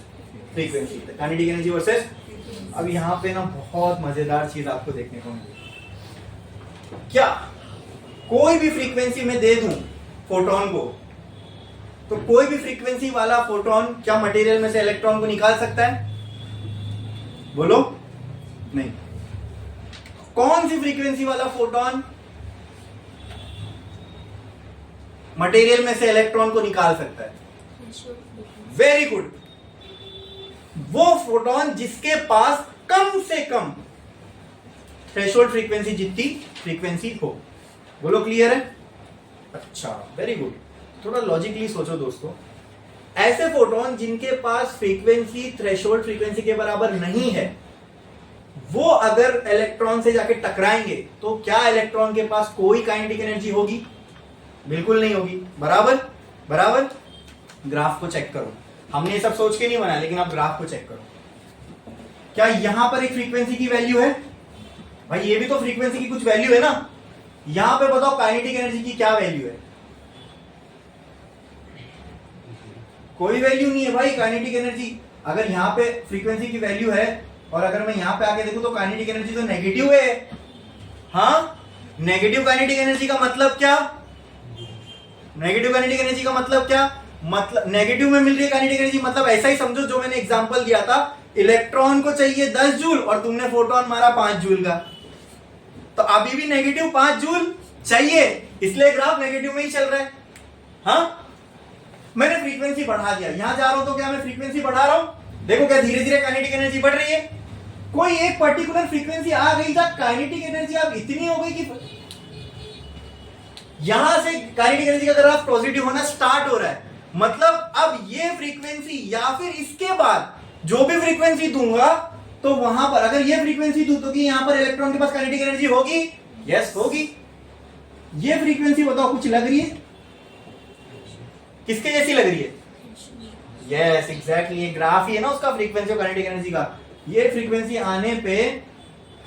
frequency, kinetic energy versus. अब यहाँ पे ना बहुत मजेदार चीज आपको देखने को मिलेगी। क्या कोई भी फ्रीक्वेंसी में दे दूं फोटोन को, तो कोई भी फ्रीक्वेंसी वाला फोटोन क्या मटेरियल में से इलेक्ट्रॉन को निकाल सकता है? बोलो नहीं। कौन सी फ्रीक्वेंसी वाला फोटोन मटेरियल में से इलेक्ट्रॉन को निकाल सकता है? Very good. वो फोटोन जिसके पास कम से कम थ्रेशोल्ड फ्रीक्वेंसी जितनी फ्रीक्वेंसी हो। बोलो क्लियर है? अच्छा, वेरी गुड। थोड़ा लॉजिकली सोचो दोस्तों, ऐसे फोटोन जिनके पास फ्रीक्वेंसी थ्रेशोल्ड फ्रीक्वेंसी के बराबर नहीं है, वो अगर इलेक्ट्रॉन से जाके टकराएंगे तो क्या इलेक्ट्रॉन के पास कोई काइनेटिक एनर्जी होगी? बिल्कुल नहीं होगी। बराबर बराबर। ग्राफ को चेक करो, हमने ये सब सोच के नहीं बनाया, लेकिन आप ग्राफ को चेक करो। क्या यहां पर एक फ्रीक्वेंसी की वैल्यू है? भाई ये भी तो फ्रीक्वेंसी की कुछ वैल्यू है ना। यहां पे बताओ काइनेटिक एनर्जी की क्या वैल्यू है? कोई वैल्यू नहीं है भाई काइनेटिक एनर्जी। अगर यहां पे फ्रीक्वेंसी की वैल्यू है और अगर मैं यहां पे आके देखूं तो काइनेटिक एनर्जी तो नेगेटिव है। हाँ, नेगेटिव काइनेटिक एनर्जी का मतलब क्या? नेगेटिव काइनेटिक एनर्जी का मतलब क्या? मतलब नेगेटिव में मिल रही है काइनेटिक एनर्जी, मतलब ऐसा ही समझो जो मैंने एग्जांपल दिया था, इलेक्ट्रॉन को चाहिए 10 जूल और तुमने फोटोन मारा 5 जूल का, तो अभी भी नेगेटिव 5 जूल चाहिए, इसलिए ग्राफ नेगेटिव में ही चल रहा है। हाँ, मैंने फ्रीक्वेंसी बढ़ा दिया, यहां जा रहा हूं तो क्या मैं फ्रीक्वेंसी बढ़ा रहा हूं? देखो क्या धीरे धीरे काइनेटिक एनर्जी बढ़ रही है। कोई एक पर्टिकुलर फ्रीक्वेंसी आ गई जब काइनेटिक एनर्जी अब इतनी हो गई कि यहां से काइनेटिक एनर्जी का ग्राफ पॉजिटिव होना स्टार्ट हो रहा है, मतलब अब ये फ्रीक्वेंसी या फिर इसके बाद जो भी फ्रीक्वेंसी दूंगा तो वहां पर अगर ये फ्रीक्वेंसी दूं तो कि यहां पर इलेक्ट्रॉन के पास काइनेटिक एनर्जी होगी? यस होगी। ये फ्रीक्वेंसी बताओ कुछ लग रही है? किसके जैसी लग रही है? यस एग्जैक्टली, ये ग्राफ ही है ना उसका, फ्रीक्वेंसी और काइनेटिक एनर्जी का। ये फ्रीक्वेंसी आने पे,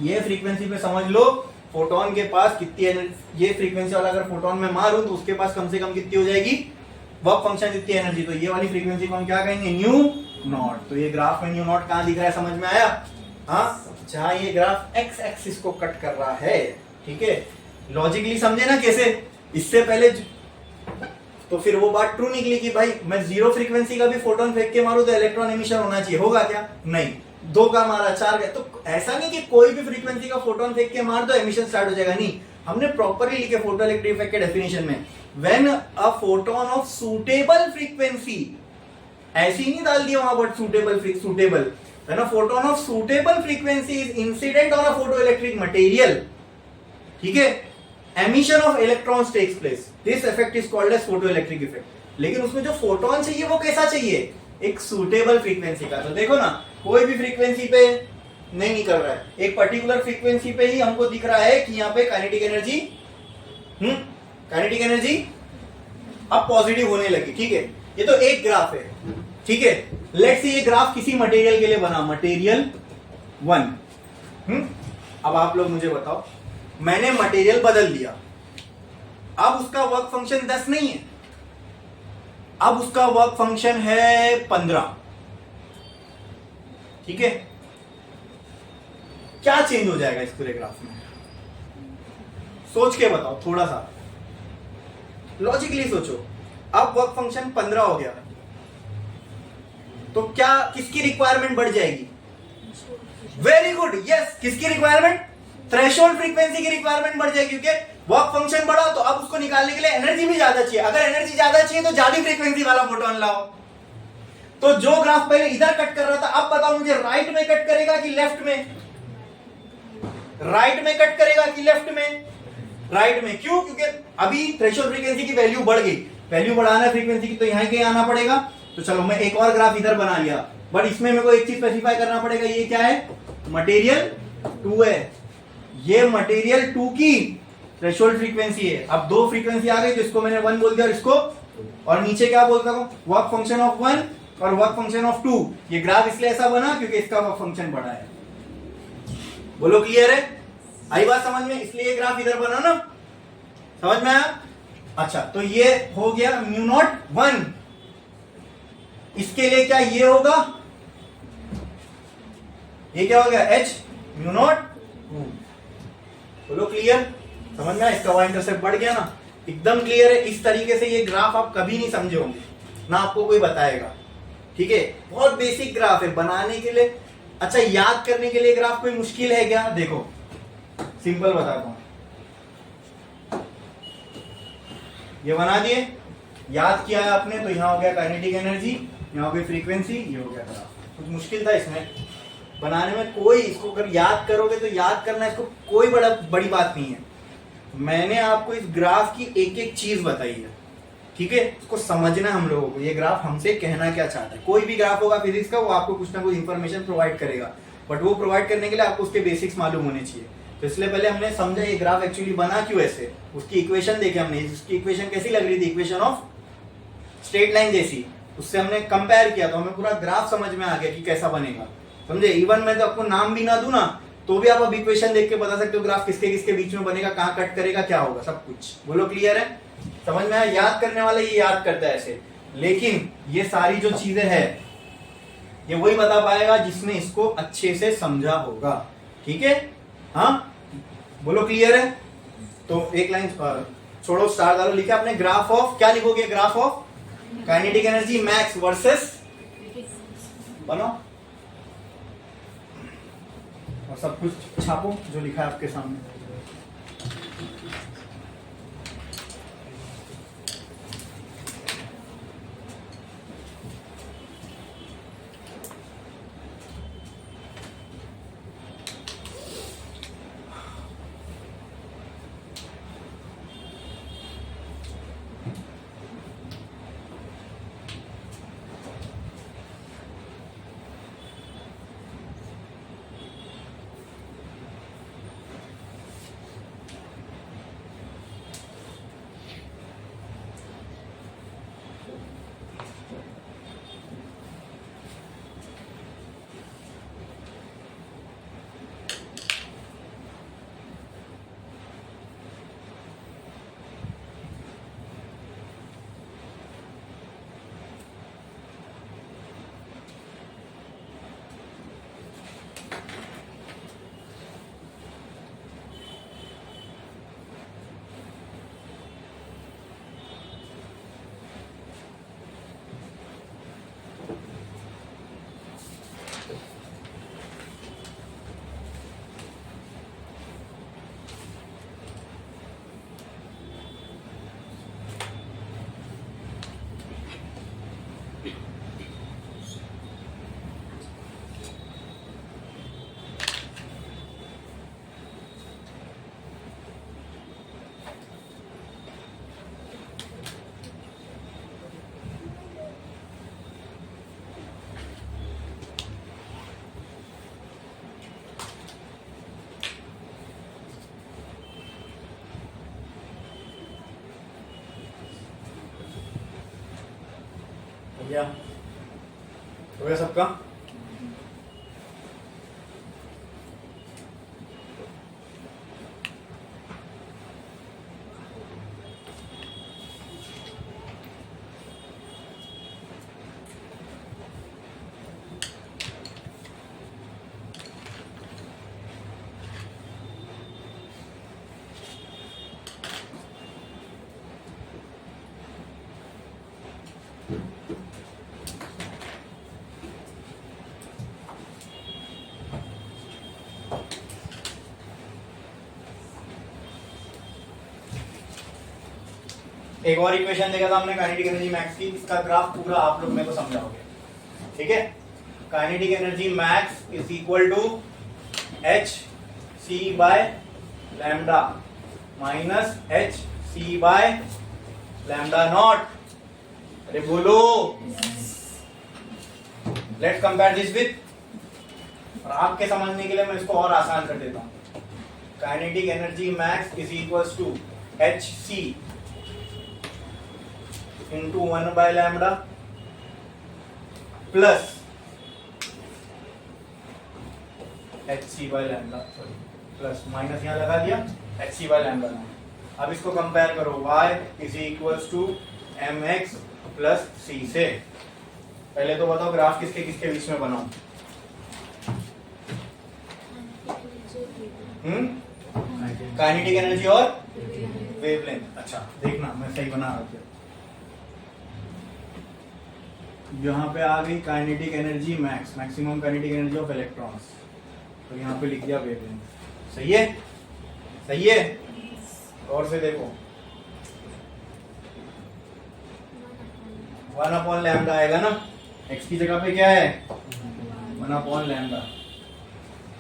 ये फ्रीक्वेंसी पे समझ लो फोटोन के पास कितनी एनर्जी, ये फ्रीक्वेंसी वाला अगर फोटोन में मारूं तो उसके पास कम से कम कितनी हो जाएगी? वर्क फंक्शन जितनी एनर्जी, तो ये वाली फ्रीक्वेंसी को हम क्या कहेंगे? New not. तो ये ग्राफ में न्यू नॉट कहां दिख रहा है, समझ में आया? हाँ, जहां ये ग्राफ एक्स एक्सिस को कट कर रहा है। ठीक है, लॉजिकली समझे ना कैसे? इससे पहले तो फिर वो बात ट्रू निकली कि भाई मैं जीरो फ्रीक्वेंसी का भी फोटोन फेंक के मारूं तो इलेक्ट्रॉन एमिशन होना चाहिए, होगा क्या? नहीं। 2 का मारा 4 का, तो ऐसा नहीं कि कोई भी फ्रीक्वेंसी का फोटोन फेंक के मार दो एमिशन स्टार्ट हो जाएगा, नहीं। हमने प्रॉपरली लिखे फोटो इलेक्ट्रिक इफेक्ट के डेफिनेशन में, when a photon of suitable frequency, ऐसी नहीं डाल दिया वहां पर suitable, when a photon of suitable frequency is incident on a photoelectric material, ठीक है, emission of electrons takes place, this effect is called as photoelectric effect. लेकिन उसमें जो फोटोन चाहिए वो कैसा चाहिए? एक सूटेबल फ्रीक्वेंसी का। तो देखो ना, कोई भी फ्रीक्वेंसी पे नहीं निकल रहा है, एक पर्टिकुलर फ्रीक्वेंसी पे ही हमको दिख रहा है कि यहाँ पे काइनेटिक एनर्जी अब पॉजिटिव होने लगी। ठीक है, ये तो एक ग्राफ है। ठीक है, लेट्स से ये ग्राफ किसी मटेरियल के लिए बना, मटेरियल 1। अब आप लोग मुझे बताओ, मैंने मटेरियल बदल दिया, अब उसका वर्क फंक्शन 10 नहीं है, अब उसका वर्क फंक्शन है 15। ठीक है, क्या चेंज हो जाएगा इस पूरे ग्राफ में? सोच के बताओ, थोड़ा सा लॉजिकली सोचो। अब वर्क फंक्शन 15 हो गया, तो क्या किसकी रिक्वायरमेंट बढ़ जाएगी? वेरी गुड, यस, किसकी रिक्वायरमेंट? थ्रेशोल्ड फ्रीक्वेंसी की रिक्वायरमेंट बढ़ जाएगी, क्योंकि वर्क फंक्शन बढ़ा तो अब उसको निकालने के लिए एनर्जी भी ज्यादा चाहिए। अगर एनर्जी ज्यादा चाहिए तो ज्यादा फ्रीक्वेंसी वाला फोटोन लाओ। तो जो ग्राफ पहले इधर कट कर रहा था, अब बताओ मुझे राइट में कट करेगा कि लेफ्ट में? राइट में कट करेगा कि लेफ्ट में? राइट में। क्यों? क्योंकि अभी थ्रेशोल्ड फ्रीक्वेंसी की वैल्यू बढ़ गई, वैल्यू बढ़ाना है फ्रीक्वेंसी की, तो यहां के आना पड़ेगा। तो चलो मैं एक और ग्राफ इधर बना लिया, बट इसमें मेरे को एक चीज स्पेसिफाई करना पड़ेगा, ये क्या है? मटेरियल 2 है, ये मटेरियल 2 की थ्रेशोल्ड फ्रीक्वेंसी है। अब 2 फ्रीक्वेंसी आ गई तो इसको मैंने 1 बोल दिया और इसको, और नीचे क्या बोलता हूं? वर्क फंक्शन ऑफ 1 और वर्क फंक्शन ऑफ 2। ये ग्राफ इसलिए ऐसा बना क्योंकि इसका वर्क फंक्शन बड़ा है। बोलो क्लियर है? आई बात समझ में? इसलिए ये ग्राफ इधर बना ना, समझ में आया? अच्छा, तो ये हो गया म्यू नॉट 1। इसके लिए क्या ये होगा? ये क्या हो गया? H mu naught 2। बोलो क्लियर? समझ में आया? इसका वाई इंटरसेप्ट बढ़ गया ना, एकदम क्लियर है। इस तरीके से ये ग्राफ आप कभी नहीं समझे होंगे ना, आपको कोई बताएगा। ठीक है, बहुत बेसिक ग्राफ है बनाने के लिए। अच्छा, याद करने के लिए ग्राफ कोई मुश्किल है क्या? देखो सिंपल बताता हूं, ये बना दिए, याद किया है आपने, तो यहां हो गया काइनेटिक एनर्जी, यहां हो गई फ्रीक्वेंसी, ये हो गया ग्राफ। कुछ मुश्किल था इसमें बनाने में? कोई, इसको अगर याद करोगे तो याद करना, इसको कोई बड़ी बात नहीं है। मैंने आपको इस ग्राफ की एक एक चीज बताई है, ठीक है, उसको समझना हम लोगों को, ये ग्राफ हमसे कहना क्या चाहता है। कोई भी ग्राफ होगा फिजिक्स का, वो आपको कुछ ना कुछ इन्फॉर्मेशन प्रोवाइड करेगा, बट वो प्रोवाइड करने के लिए आपको उसके बेसिक्स मालूम होने चाहिए। तो इसलिए पहले हमने समझा ये ग्राफ एक्चुअली बना क्यों ऐसे, उसकी इक्वेशन देखे हमने, उसकी इक्वेशन कैसी लग रही थी, इक्वेशन ऑफ स्ट्रेट लाइन जैसी, उससे हमने कंपेयर किया तो हमें पूरा ग्राफ समझ में आ गया कि कैसा बनेगा, समझे। इवन मैं तो आपको नाम भी ना दूं ना, तो भी आप अब इक्वेशन देख के बता सकते हो ग्राफ किसके किसके बीच में बनेगा, कहाँ कट करेगा, क्या होगा, सब कुछ। बोलो क्लियर है, समझ में आया। याद करने वाला ये याद करता है ऐसे, लेकिन ये सारी जो चीजें है ये वही बता पाएगा जिसने इसको अच्छे से समझा होगा, ठीक है। हाँ बोलो क्लियर है। तो एक लाइन छोड़ो, स्टार डालो, लिखा आपने ग्राफ ऑफ, क्या लिखोगे, graph of kinetic energy max versus, बनो और सब कुछ छापो जो लिखा है आपके सामने। हो गया सबका। एक और इक्वेशन देखा था हमने काइनेटिक एनर्जी मैक्स की, इसका ग्राफ पूरा आप लोग मेरे को समझाओगे, ठीक है। Kinetic energy max is equal to H C by lambda minus H C by lambda nought. अरे बोलो, लेट्स कंपेयर दिस विथ, और आपके समझने के लिए मैं इसको और आसान कर देता हूं। Kinetic energy max is equal to H C into 1 by lambda plus H C by lambda, sorry plus minus यहां लगा दिया, एच सी बाय लैम्डा। अब इसको कंपेयर करो, y is equals to m x plus c से। पहले तो बताओ ग्राफ किसके किसके बीच में बनाऊं। काइनेटिक एनर्जी और वेवलेंथ। अच्छा देखना मैं सही बना रहा हूं। यहाँ पे आ गई kinetic energy max, maximum kinetic energy of electrons, तो यहाँ पे लिख दिया वेवलेंथ। सही है, सही है। और से देखो 1 अपॉन लैम्डा आएगा ना, x की जगह पे क्या है 1 अपॉन लैम्डा।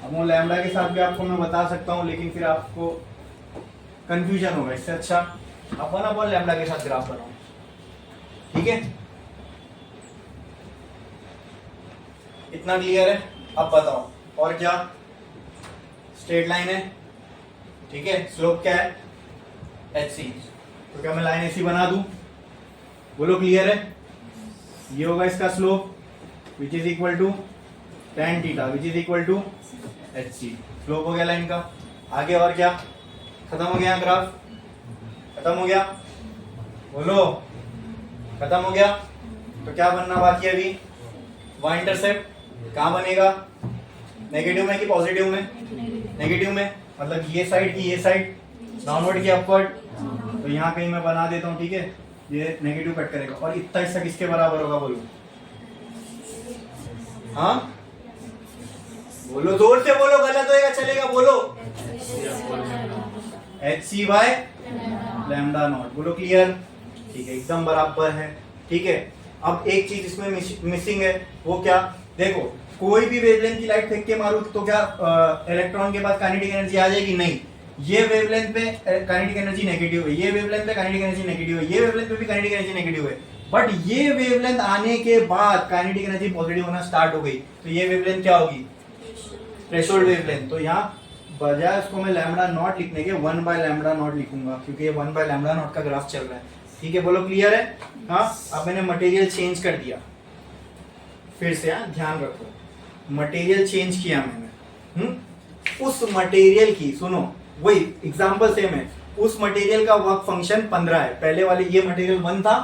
अब वो लैम्डा के साथ भी आपको मैं बता सकता हूँ, लेकिन फिर आपको कंफ्यूजन होगा, इससे अच्छा आप 1 अपॉन लैम्डा के साथ ग्राफ बनाओ। ठीक है, इतना क्लियर है। अब बताओ और क्या, स्ट्रेट लाइन है, ठीक है, स्लोप क्या है hc, तो क्या मैं लाइन ऐसी बना दूं, बोलो क्लियर है। ये होगा इसका slope which is equal to tan theta which is equal to hc, slope हो गया लाइन का। आगे और क्या, खत्म हो गया ग्राफ, खत्म हो गया, बोलो खत्म हो गया। तो क्या बनना बाकी है अभी, y इंटरसेप्ट कहाँ बनेगा, नेगेटिव में कि पॉजिटिव में, नेगेटिव में, मतलब ये साइड की ये साइड, डाउनवर्ड की अपवर्ड, तो यहाँ कहीं मैं बना देता हूँ, ठीक है, ये नेगेटिव कट करेगा। और इतना हिस्सा किसके बराबर होगा बोलो, हाँ बोलो जोर से बोलो, गलत होएगा चलेगा, बोलो hc बाय लैम्डा नॉट, बोलो क्लियर, ठीक है, एकदम बराबर है, ठीक है। अब एक चीज इसमें मिसिंग है, वो क्या, देखो कोई भी वेवलेंथ की लाइट फेंक के मारू तो क्या इलेक्ट्रॉन के पास काइनेटिक एनर्जी आ जाएगी, नहीं, ये वेवलेंथ पे काइनेटिक एनर्जी नेगेटिव है, ये वेवलेंथ पे काइनेटिक एनर्जी नेगेटिव है, ये वेवलेंथ पे भी काइनेटिक एनर्जी नेगेटिव है, बट ये वेवलेंथ आने के बाद काइनेटिक एनर्जी पॉजिटिव होना स्टार्ट हो गई, तो ये वेवलेंथ क्या होगी, थ्रेशोल्ड वेवलेंथ। तो यहाँ बजाय उसको मैं लैम्डा नॉट लिखने के 1 बाय लैम्डा नॉट लिखूंगा, क्योंकि ये 1 बाय लैम्डा नॉट का ग्राफ चल रहा है, ठीक है, बोलो क्लियर है। हाँ, अब मैंने मटेरियल चेंज कर दिया, फिर से हाँ ध्यान रखो, मटेरियल चेंज किया मैंने, उस मटेरियल की, सुनो वही एग्जांपल सेम है, उस मटेरियल का वर्क फंक्शन 15 है, पहले वाले ये मटेरियल 1 था,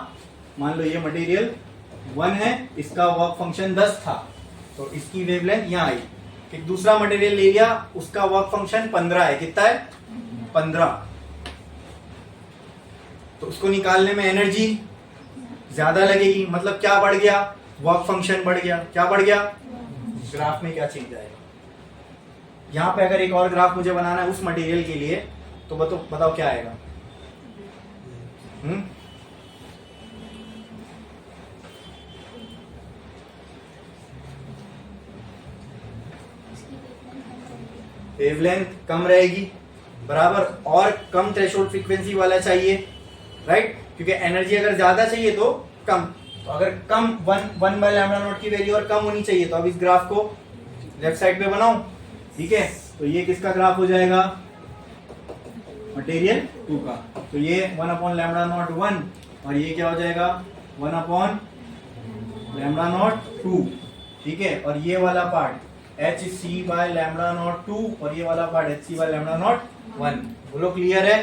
मान लो ये मटेरियल 1 है, इसका वर्क फंक्शन 10 था, तो इसकी वेवलेंथ यहाँ आई। एक दूसरा मटेरियल ले लिया, उसका वर्क फंक्शन 15 है, कितना है 15, तो उसको निकालने में एनर्जी ज्यादा लगेगी, मतलब क्या बढ़ गया, वर्क फंक्शन बढ़ गया, क्या बढ़ गया, ग्राफ में क्या चेंज आएगा। यहां पे अगर एक और ग्राफ मुझे बनाना है उस मटेरियल के लिए, तो बताओ क्या आएगा, वेवलेंथ कम रहेगी, बराबर, और कम थ्रेशोल्ड फ्रीक्वेंसी वाला चाहिए, राइट, क्योंकि एनर्जी अगर ज्यादा चाहिए तो कम, तो अगर कम 1 बाय लैम्डा नॉट की वैल्यू और कम होनी चाहिए, तो अब इस ग्राफ को लेफ्ट साइड पे बनाऊं, ठीक है, तो ये किसका ग्राफ हो जाएगा, मटेरियल 2 का, तो ये 1 अपॉन लैम्डा नॉट 1, और ये क्या हो जाएगा 1 अपॉन लैम्डा नॉट 2, ठीक है, और ये वाला part hc bye lambda not 2, और ये वाला part hc bye lambda not 1, बोलो क्लियर है।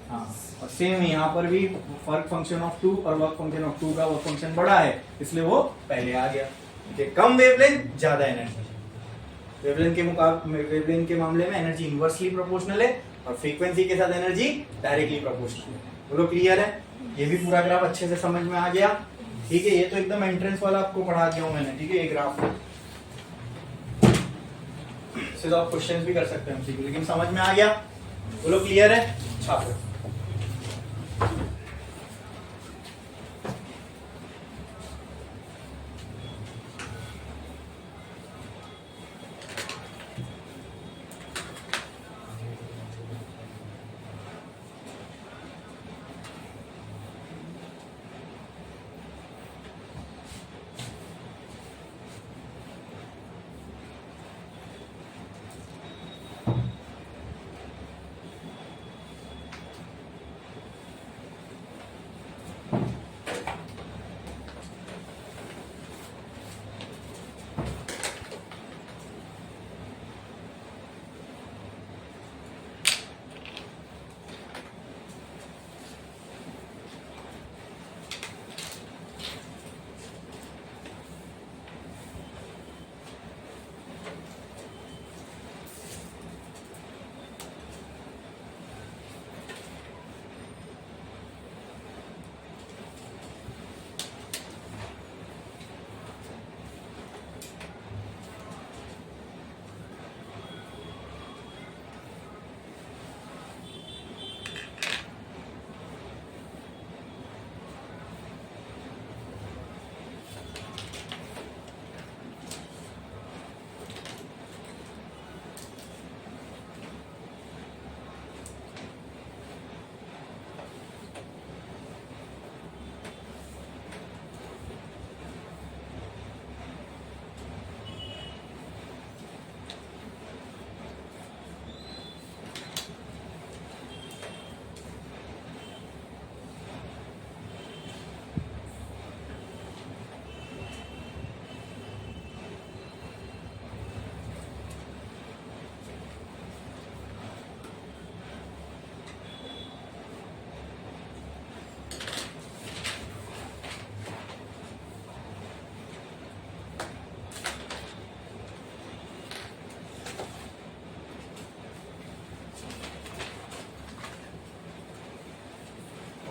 हाँ, और सेम यहाँ पर भी वर्क फंक्शन ऑफ 2 और वर्क फंक्शन ऑफ 2 का वर्क फंक्शन बड़ा है, इसलिए वो पहले आ गया, ठीक है, कम वेवलेंथ ज्यादा एनर्जी, वेवलेंथ के मामले में एनर्जी इनवर्सली प्रोपोर्शनल है, और फ्रीक्वेंसी के साथ एनर्जी डायरेक्टली प्रोपोर्शनल है, बोलो क्लियर है। ये भी पूरा ग्राफ अच्छे से समझ में आ गया, ठीक है, ये तो एकदम एंट्रेंस वाला आपको पढ़ा दिया हूं मैंने, ठीक है, ये ग्राफ से तो आप क्वेश्चंस भी कर सकते हैं, लेकिन समझ में आ गया, बोलो क्लियर है, छापो।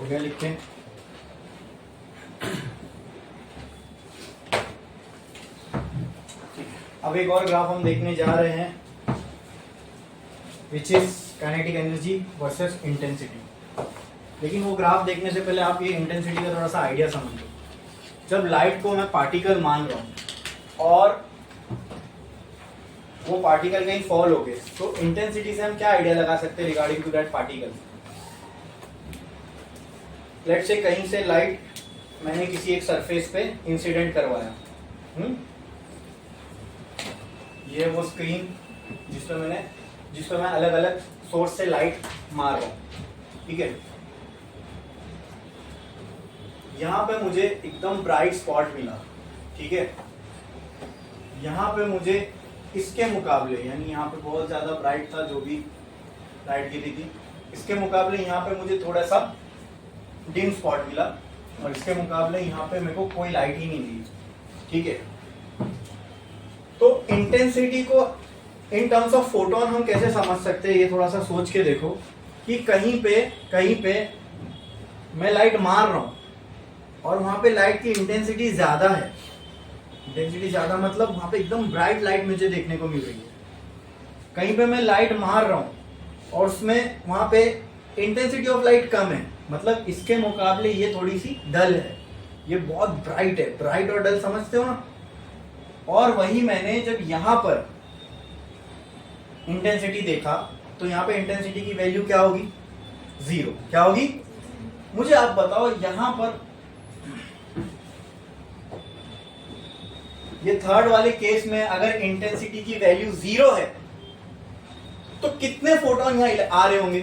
गया लिख के। अब एक और ग्राफ हम देखने जा रहे हैं, which is kinetic energy versus intensity. लेकिन वो ग्राफ देखने से पहले आप ये इंटेंसिटी का थोड़ा सा आइडिया समझ लो। जब लाइट को मैं पार्टिकल मान रहा हूं और वो पार्टिकल कहीं फॉल हो गए, तो इंटेंसिटी से हम क्या आइडिया लगा सकते हैं regarding to that particle. Let's say कहीं से लाइट मैंने किसी एक सरफेस पे इंसिडेंट करवाया, ये वो स्क्रीन जिस पे मैं अलग अलग सोर्स से लाइट मार रहा हूं, ठीक है। यहां पे मुझे एकदम ब्राइट स्पॉट मिला, ठीक है। यहां पे मुझे इसके मुकाबले, यानी यहाँ पे बहुत ज्यादा ब्राइट था जो भी लाइट गिरी थी, इसके मुकाबले यहाँ पे मुझे थोड़ा सा डिम स्पॉट मिला, और इसके मुकाबले यहाँ पे मेरे को कोई लाइट ही नहीं मिली, ठीक है। तो इंटेंसिटी को इन टर्म्स ऑफ फोटोन हम कैसे समझ सकते हैं, ये थोड़ा सा सोच के देखो कि कहीं पे मैं लाइट मार रहा हूं और वहां पे लाइट की इंटेंसिटी ज्यादा है। इंटेंसिटी ज्यादा मतलब वहां पे एकदम ब्राइट लाइट मुझे देखने को मिल रही है। कहीं पे मैं लाइट मार रहा हूं और उसमें वहां पे इंटेंसिटी ऑफ लाइट कम है, मतलब इसके मुकाबले ये थोड़ी सी डल है, ये बहुत ब्राइट है। ब्राइट और डल समझते हो ना। और वही मैंने जब यहां पर इंटेंसिटी देखा तो यहाँ पे इंटेंसिटी की वैल्यू क्या होगी, 0। क्या होगी मुझे आप बताओ। यहां पर ये थर्ड वाले केस में अगर इंटेंसिटी की वैल्यू 0 है तो कितने फोटोन यहां आ रहे होंगे,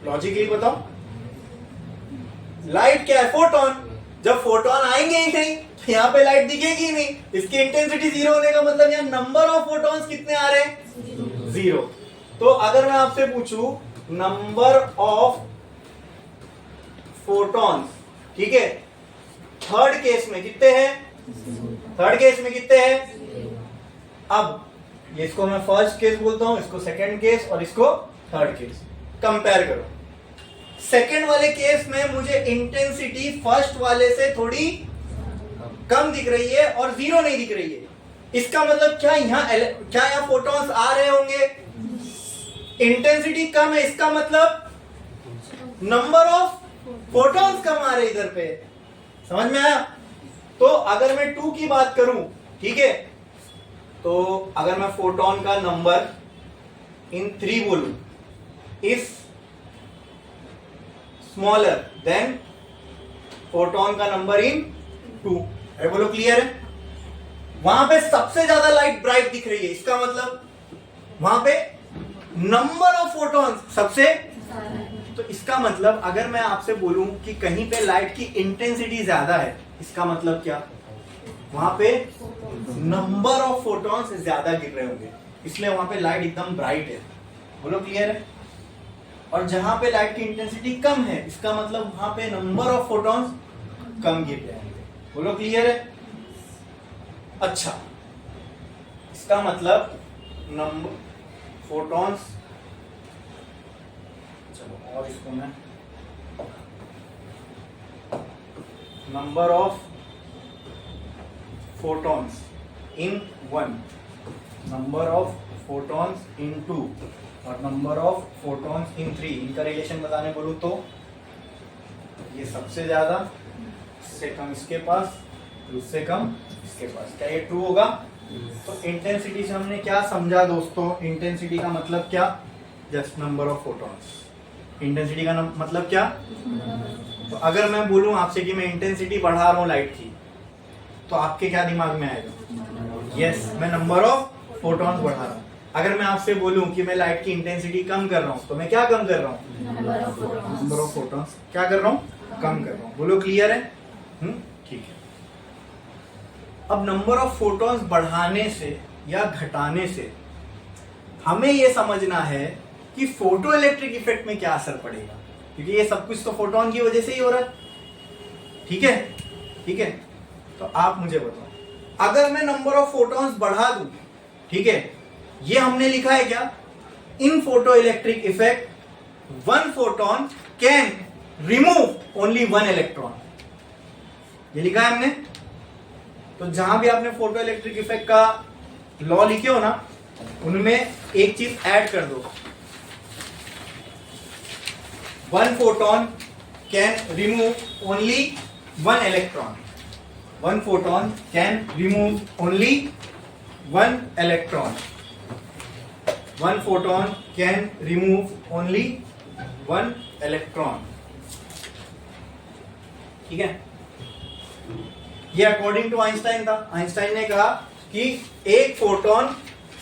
लॉजिकली बताओ। लाइट क्या है, फोटोन। जब फोटोन आएंगे ही नहीं तो यहाँ पे लाइट दिखेगी नहीं। इसकी इंटेंसिटी 0 होने का मतलब यहाँ नंबर ऑफ फोटोन्स कितने आ रहे हैं, 0। तो अगर मैं आपसे पूछूं नंबर ऑफ फोटोन्स, ठीक है, थर्ड केस में कितने हैं, थर्ड केस में कितने हैं। अब इसको मैं फर्स्ट केस बोलता हूं, इसको सेकंड केस और इसको थर्ड केस। कंपेयर करो। सेकंड वाले केस में मुझे इंटेंसिटी फर्स्ट वाले से थोड़ी कम दिख रही है और 0 नहीं दिख रही है। इसका मतलब क्या यहाँ फोटॉन्स आ रहे होंगे, इंटेंसिटी कम है, इसका मतलब नंबर ऑफ फोटॉन्स कम आ रहे इधर पे। समझ में आया। तो अगर मैं 2 की बात करूं, ठीक है, तो अगर मैं फोटोन का नंबर इन 3 बोलूं, इफ स्मॉलर देन फोटोन का नंबर इन 2, अरे बोलो क्लियर है। वहां पे सबसे ज्यादा लाइट ब्राइट दिख रही है, इसका मतलब वहां पे नंबर ऑफ फोटॉन्स सबसे। तो इसका मतलब अगर मैं आपसे बोलूं कि कहीं पे लाइट की इंटेंसिटी ज्यादा है, इसका मतलब क्या, वहां पे नंबर ऑफ फोटॉन्स ज्यादा गिर रहे होंगे, इसलिए वहां पे लाइट एकदम ब्राइट है। बोलो क्लियर है। और जहां पे लाइट की इंटेंसिटी कम है, इसका मतलब वहां पे नंबर ऑफ फोटॉन्स कम गिर रहे होंगे। बोलो क्लियर है। अच्छा, इसका मतलब नंबर फोटॉन्स, चलो और इसको मैं number of photons in 1, number of photons in 2 और नंबर ऑफ फोटॉन्स इन 3, इनका रिलेशन बताने बोलूं तो ये सबसे ज्यादा, इससे कम इसके पास, उससे कम इसके पास। क्या ये ट्रू होगा। तो इंटेंसिटी से हमने क्या समझा दोस्तों, इंटेंसिटी का मतलब क्या, just number of photons. Intensity का मतलब क्या। तो अगर मैं बोलूं आपसे कि मैं इंटेंसिटी बढ़ा रहा हूं लाइट की, तो आपके क्या दिमाग में आएगा, यस मैं नंबर ऑफ फोटॉन्स बढ़ा रहा हूं। अगर मैं आपसे बोलूं कि मैं लाइट की इंटेंसिटी कम कर रहा हूं, तो मैं क्या कम कर रहा हूं, नंबर ऑफ फोटॉन्स क्या कर रहा हूं, कम कर रहा हूं। बोलो क्लियर है। ठीक है। अब नंबर ऑफ फोटॉन्स बढ़ाने से या घटाने से हमें यह समझना है कि फोटो इलेक्ट्रिक इफेक्ट में क्या असर पड़ेगा, क्योंकि ये सब कुछ तो फोटोन की वजह से ही हो रहा है। ठीक है, ठीक है। तो आप मुझे बताओ, अगर मैं नंबर ऑफ फोटॉन्स बढ़ा दूं, ठीक है, ये हमने लिखा है क्या, in photoelectric effect one photon can remove only one electron. ये लिखा है हमने। तो जहां भी आपने फोटो इलेक्ट्रिक इफेक्ट का लॉ लिखे हो ना, उनमें एक चीज ऐड कर दो, one photon can remove only one electron. One photon can remove only one electron. One photon can remove only one electron. ठीक है, ये अकॉर्डिंग टू आइंस्टाइन था। आइंस्टाइन ने कहा कि एक फोटोन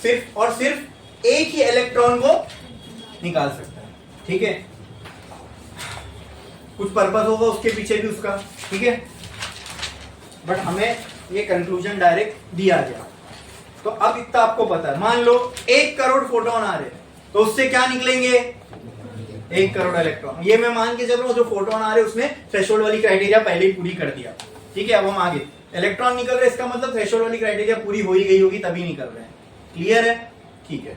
सिर्फ और सिर्फ एक ही इलेक्ट्रॉन को निकाल सकता है। ठीक है, कुछ पर्पस होगा उसके पीछे भी उसका। ठीक है, बट हमें ये कंक्लूजन डायरेक्ट दिया गया। तो अब इतना आपको पता है। मान लो 1 करोड़ फोटोन आ रहे हैं, तो उससे क्या निकलेंगे? 1 करोड़ इलेक्ट्रॉन। ये मैं मान के चल रहा हूं, जो फोटोन आ रहे हैं उसने थ्रेशोल्ड वाली क्राइटेरिया पहले ही पूरी कर दिया। ठीक है, अब हम आगे इलेक्ट्रॉन निकल रहे, इसका मतलब थ्रेशोल्ड वाली क्राइटेरिया पूरी हो ही गई होगी तभी निकल रहे हैं। क्लियर है? ठीक है,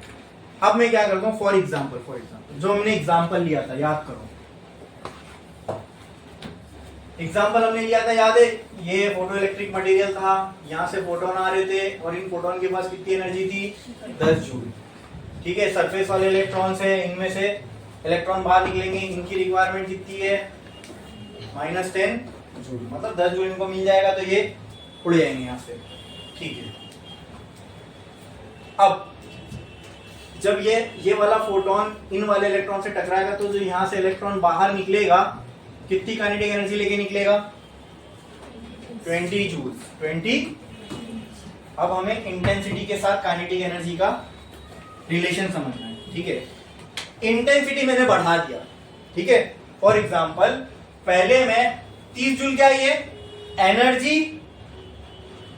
अब मैं क्या करता हूं, फॉर एग्जाम्पल जो हमने एग्जाम्पल लिया था, याद करो। एग्जाम्पल हमने लिया था, याद है? ये फोटो इलेक्ट्रिक मटेरियल था, यहां से फोटोन आ रहे थे और इन फोटोन के पास कितनी एनर्जी थी? 10 जूल। ठीक है, सरफेस वाले इलेक्ट्रॉन्स है, इनमें से इलेक्ट्रॉन बाहर निकलेंगे, इनकी रिक्वायरमेंट कितनी है? -10 जूल। मतलब 10 जूल इनको मिल जाएगा तो ये उड़ जाएंगे यहां से। ठीक है, अब जब ये वाला फोटोन इन वाले इलेक्ट्रॉन से टकराएगा तो जो यहां से इलेक्ट्रॉन बाहर निकलेगा कितनी काइनेटिक एनर्जी लेके निकलेगा? 20 जूल। 20। अब हमें इंटेंसिटी के साथ काइनेटिक एनर्जी का रिलेशन समझना है। ठीक है, इंटेंसिटी मैंने बढ़ा दिया। ठीक है, फॉर एग्जांपल पहले मैं 30 जूल, क्या ये एनर्जी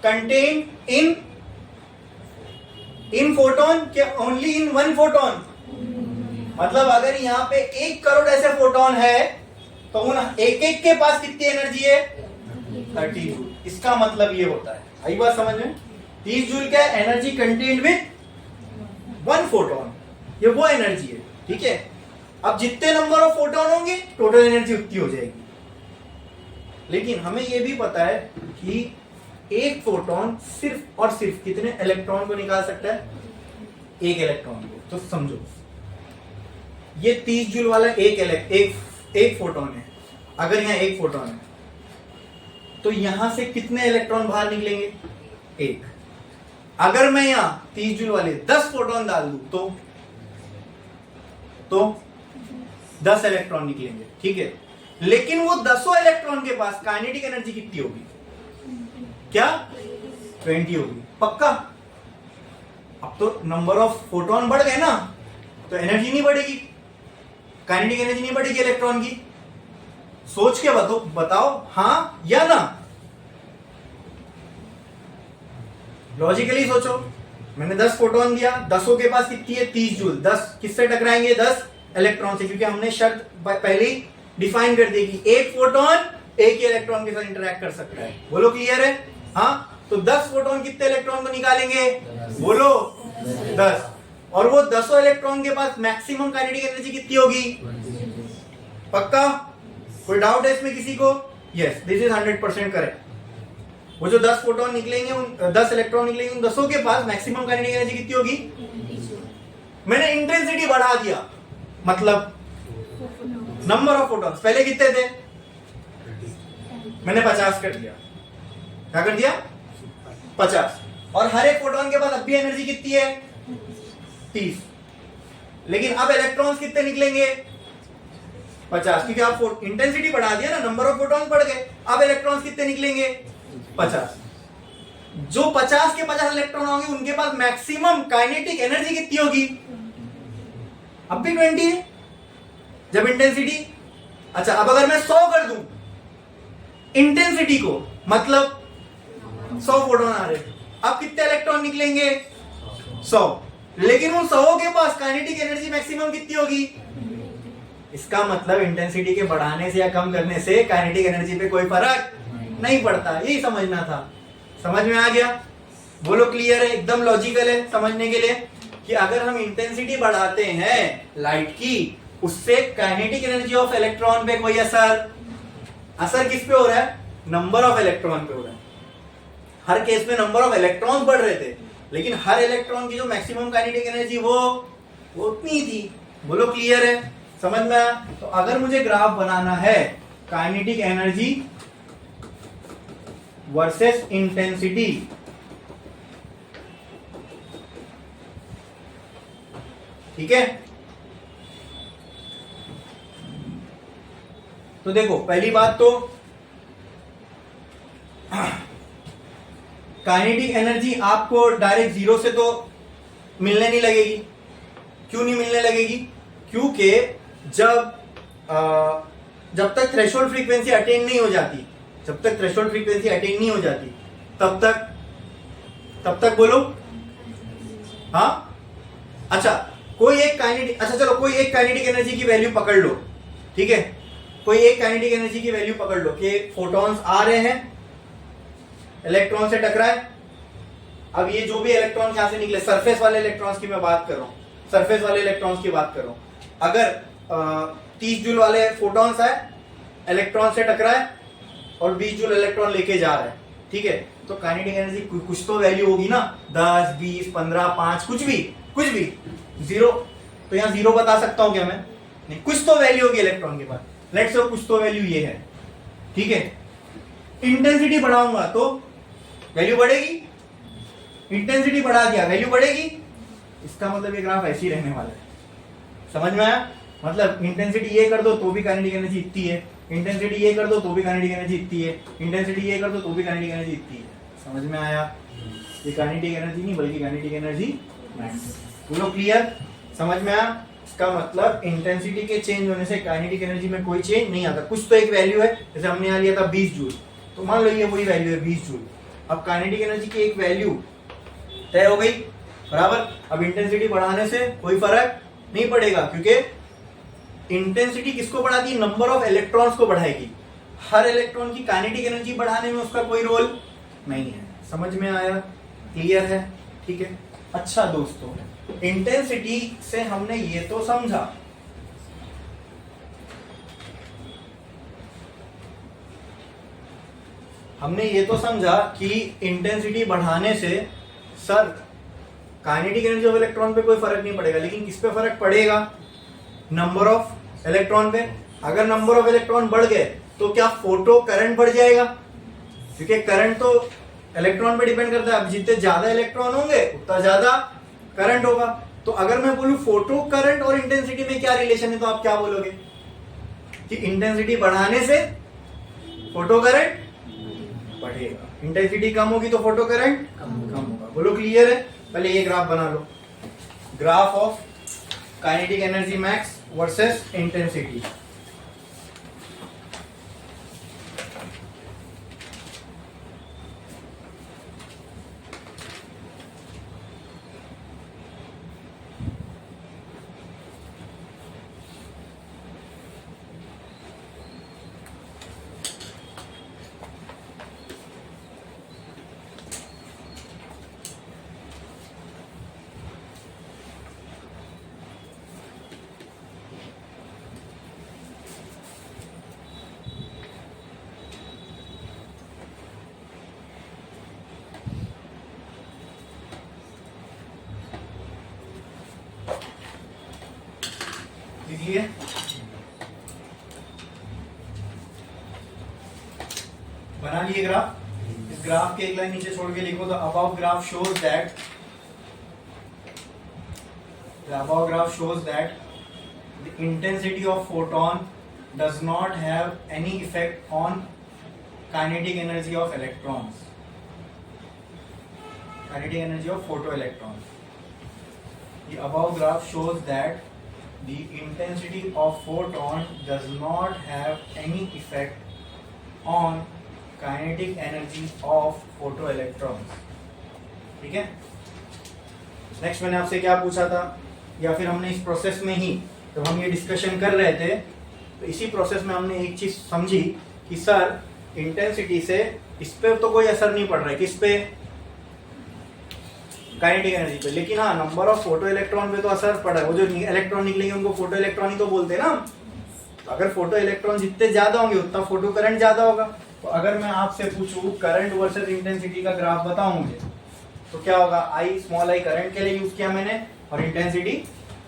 कंटेन्ड इन फोटोन के ओनली इन वन फोटोन। मतलब अगर यहां पे 1 करोड़ ऐसे फोटोन है तो उन एक एक के पास कितनी एनर्जी है? 30 जूल। इसका मतलब ये होता है, आई बात समझ में? 30 जूल क्या है? Energy contained with one photon, ये वो एनर्जी है। ठीक है, अब जितने नंबर ऑफ फोटोन होंगे टोटल एनर्जी उतनी हो जाएगी। लेकिन हमें यह भी पता है कि एक फोटोन सिर्फ और सिर्फ कितने इलेक्ट्रॉन को निकाल सकता है? एक इलेक्ट्रॉन को। तो समझो, ये 30 जूल वाला एक फोटोन है। अगर यहाँ एक फोटोन है तो यहां से कितने इलेक्ट्रॉन बाहर निकलेंगे? 1। अगर मैं यहां 30 जूल वाले 10 फोटोन डाल दूं तो 10 इलेक्ट्रॉन निकलेंगे। ठीक है, लेकिन वो 10 इलेक्ट्रॉन के पास काइनेटिक एनर्जी कितनी होगी? क्या? 20 होगी। पक्का? अब तो नंबर ऑफ फोटोन बढ़ गए ना, तो एनर्जी नहीं बढ़ेगी, काइनेटिक एनर्जी नहीं बढ़ेगी इलेक्ट्रॉन की। सोच के बताओ हाँ या ना? लॉजिकली सोचो। मैंने 10 फोटोन दिया, 10 के पास कितनी है? 30 जूल। 10 किससे टकराएंगे? 10 इलेक्ट्रॉन से, क्योंकि हमने शर्त पहले ही डिफाइन कर दी कि एक फोटोन एक ही इलेक्ट्रॉन के साथ इंटरैक्ट कर सकता है। बोलो क्लियर है? हाँ, तो 10 फोटोन कितने इलेक्ट्रॉन को निकालेंगे? बोलो 10। और वो 10 इलेक्ट्रॉन के पास मैक्सिमम काइनेटिक एनर्जी कितनी होगी? पक्का? कोई डाउट है इसमें किसी को? Yes, this is 100% correct. वो जो 10 फोटोन निकलेंगे, उन 10 इलेक्ट्रॉन निकलेंगे, उन 10 के पास मैक्सिमम काइनेटिक एनर्जी कितनी होगी? मैंने इंटेंसिटी बढ़ा दिया, मतलब नंबर ऑफ फोटॉन्स। पहले कितने थे? मैंने 50 कर दिया। क्या कर दिया? 50। और हर एक फोटोन के पास अब भी एनर्जी कितनी है? 30। लेकिन अब इलेक्ट्रॉन्स कितने निकलेंगे? 50, क्योंकि आप इंटेंसिटी बढ़ा दिया ना, नंबर ऑफ फोटॉन्स बढ़ गए। अब इलेक्ट्रॉन्स कितने निकलेंगे? 50। जो 50 के 50 इलेक्ट्रॉन होंगे उनके पास मैक्सिमम काइनेटिक एनर्जी कितनी होगी? अब भी 20 है जब इंटेंसिटी। अच्छा, अब अगर मैं 100 कर दूं इंटेंसिटी को, मतलब 100 फोटोन आ रहे, अब कितने इलेक्ट्रॉन निकलेंगे? 100। लेकिन उन 100 के पास काइनेटिक एनर्जी मैक्सिमम कितनी होगी? इसका मतलब इंटेंसिटी के बढ़ाने से या कम करने से काइनेटिक एनर्जी पे कोई फर्क नहीं पड़ता। यही समझना था। समझ में आ गया? बोलो क्लियर है? एकदम लॉजिकल है समझने के लिए कि अगर हम इंटेंसिटी बढ़ाते हैं लाइट की उससे काइनेटिक एनर्जी ऑफ इलेक्ट्रॉन पे कोई असर किस पे हो रहा है? नंबर ऑफ इलेक्ट्रॉन पे हो रहा है। हर केस में नंबर ऑफ इलेक्ट्रॉन बढ़ रहे थे, लेकिन हर इलेक्ट्रॉन की जो मैक्सिमम काइनेटिक एनर्जी वो उतनी थी। बोलो क्लियर है? समझ में आया? तो अगर मुझे ग्राफ बनाना है काइनेटिक एनर्जी वर्सेस इंटेंसिटी, ठीक है, तो देखो पहली बात तो काइनेटिक एनर्जी आपको डायरेक्ट जीरो से तो मिलने नहीं लगेगी। क्यों नहीं मिलने लगेगी? क्योंकि जब तक थ्रेशोल्ड फ्रीक्वेंसी अटेन नहीं हो जाती, जब तक थ्रेशोल्ड फ्रीक्वेंसी अटेन नहीं हो जाती तब तक बोलो। हाँ, अच्छा कोई एक काइनेटिक, अच्छा चलो कोई एक काइनेटिक एनर्जी की वैल्यू पकड़ लो, ठीक है, कोई एक काइनेटिक एनर्जी की वैल्यू पकड़ लो कि फोटॉन्स आ रहे हैं, इलेक्ट्रॉन से टकराए। अब ये जो भी इलेक्ट्रॉन यहां से निकले, सरफेस वाले इलेक्ट्रॉन्स की मैं बात कर रहा हूं, सरफेस वाले इलेक्ट्रॉन्स की बात कर रहा हूं। अगर 30 जूल वाले फोटॉन्स आए, इलेक्ट्रॉन से टकराए और 20 जूल इलेक्ट्रॉन लेके जा रहा है, ठीक है, तो काइनेटिक एनर्जी कुछ तो वैल्यू होगी ना, 10, 20, 15, 5, कुछ भी, जीरो। तो यहां जीरो बता सकता हूं क्या मैं? नहीं, कुछ तो वैल्यू होगी इलेक्ट्रॉन के पास। लेट्स से कुछ तो वैल्यू ये है, ठीक है। इंटेंसिटी बढ़ाऊंगा तो वैल्यू बढ़ेगी, इंटेंसिटी बढ़ा दिया वैल्यू बढ़ेगी। इसका मतलब ये ग्राफ ऐसे ही रहने वाला है। समझ में आया? मतलब इंटेंसिटी ये कर दो तो भी काइनेटिक एनर्जी इतनी है, इंटेंसिटी ये कर दो तो भी काइनेटिक एनर्जी इतनी है, इंटेंसिटी ये कर दो तो भी काइनेटिक एनर्जी इतनी है। समझ में आया? ये काइनेटिक एनर्जी नहीं बल्कि काइनेटिक एनर्जी मैक्स। बोलो क्लियर? समझ में आया? इसका मतलब इंटेंसिटी के चेंज होने से काइनेटिक एनर्जी में कोई चेंज नहीं आता। कुछ तो एक वैल्यू है, जैसे हमने यहाँ लिया था 20 जूल, तो मान लो ये वही वैल्यू है 20 जूल। अब काइनेटिक एनर्जी की एक वैल्यू तय हो गई, बराबर। अब इंटेंसिटी बढ़ाने से कोई फर्क नहीं पड़ेगा, क्योंकि इंटेंसिटी किसको बढ़ाती है? नंबर ऑफ इलेक्ट्रॉन्स को बढ़ाएगी। हर इलेक्ट्रॉन की काइनेटिक एनर्जी बढ़ाने में उसका कोई रोल नहीं है। समझ में आया? क्लियर है? ठीक है। अच्छा दोस्तों, इंटेंसिटी से हमने ये तो समझा, कि इंटेंसिटी बढ़ाने से sir kinetic energy of electron पे कोई फर्क नहीं पड़ेगा, लेकिन किस पे फर्क पड़ेगा? नंबर ऑफ इलेक्ट्रॉन पे। अगर नंबर ऑफ इलेक्ट्रॉन बढ़ गए तो क्या फोटो करंट बढ़ जाएगा? क्योंकि करंट तो इलेक्ट्रॉन पे डिपेंड करता है। अब जितने ज्यादा इलेक्ट्रॉन होंगे उतना ज्यादा करंट होगा। तो अगर मैं बोलूं फोटो करंट और इंटेंसिटी में क्या रिलेशन है, तो आप क्या बोलोगे? कि इंटेंसिटी बढ़ाने से फोटो करंट बढ़ेगा, इंटेंसिटी कम होगी तो फोटो करंट कम होगा। बोलो क्लियर है? पहले ये ग्राफ बना लो, graph of kinetic energy max versus intensity. बना लिए ग्राफ। इस ग्राफ के एक लाइन नीचे छोड़ के लिखो, the above graph shows that the intensity of photon does not have any effect on kinetic energy of electrons, kinetic energy of photoelectrons. The above graph shows that the intensity of photon does not have any effect on kinetic energy of photo electrons. ठीक है। Next मैंने आपसे क्या पूछा था, या फिर हमने इस प्रोसेस में ही जब हम ये डिस्कशन कर रहे थे, तो इसी प्रोसेस में हमने एक चीज समझी कि सर इंटेंसिटी से इस पे तो कोई असर नहीं पड़ रहा है। किस पे? काइनेटिक एनर्जी पे, लेकिन हाँ नंबर ऑफ फोटो इलेक्ट्रॉन पे तो असर पड़ा है। वो जो इलेक्ट्रॉन निकलेंगे उनको फोटो इलेक्ट्रॉन ही तो बोलते हैं ना। तो अगर फोटो इलेक्ट्रॉन जितने ज्यादा होंगे उतना फोटो करंट ज्यादा होगा। तो अगर मैं आपसे पूछूं करंट वर्सेस इंटेंसिटी का ग्राफ बताओ मुझे, तो क्या होगा? आई स्मॉल आई करंट के लिए यूज किया मैंने और इंटेंसिटी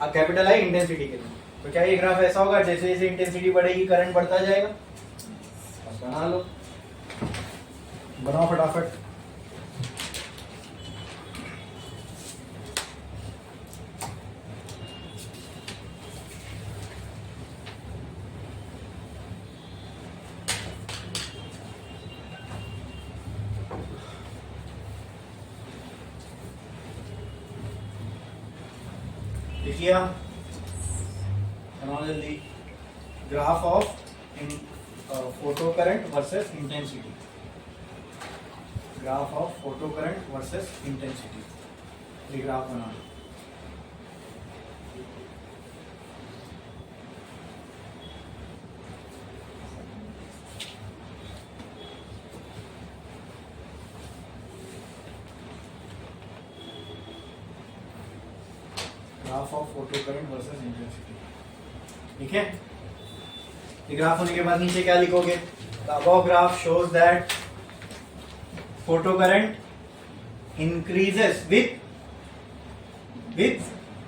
कैपिटल आई इंटेंसिटी के लिए। तो क्या ये ग्राफ ऐसा होगा जैसे जैसे इंटेंसिटी बढ़ेगी करंट बढ़ता जाएगा? बस बना लो, बनाओ फटाफट। लिखिए जल्दी, graph of photocurrent versus intensity, graph of photocurrent versus intensity, ये ग्राफ बना लो। Graph of photocurrent versus intensity, ठीक है। ये ग्राफ होने के बाद नीचे क्या लिखोगे? The above graph shows that photo current increases with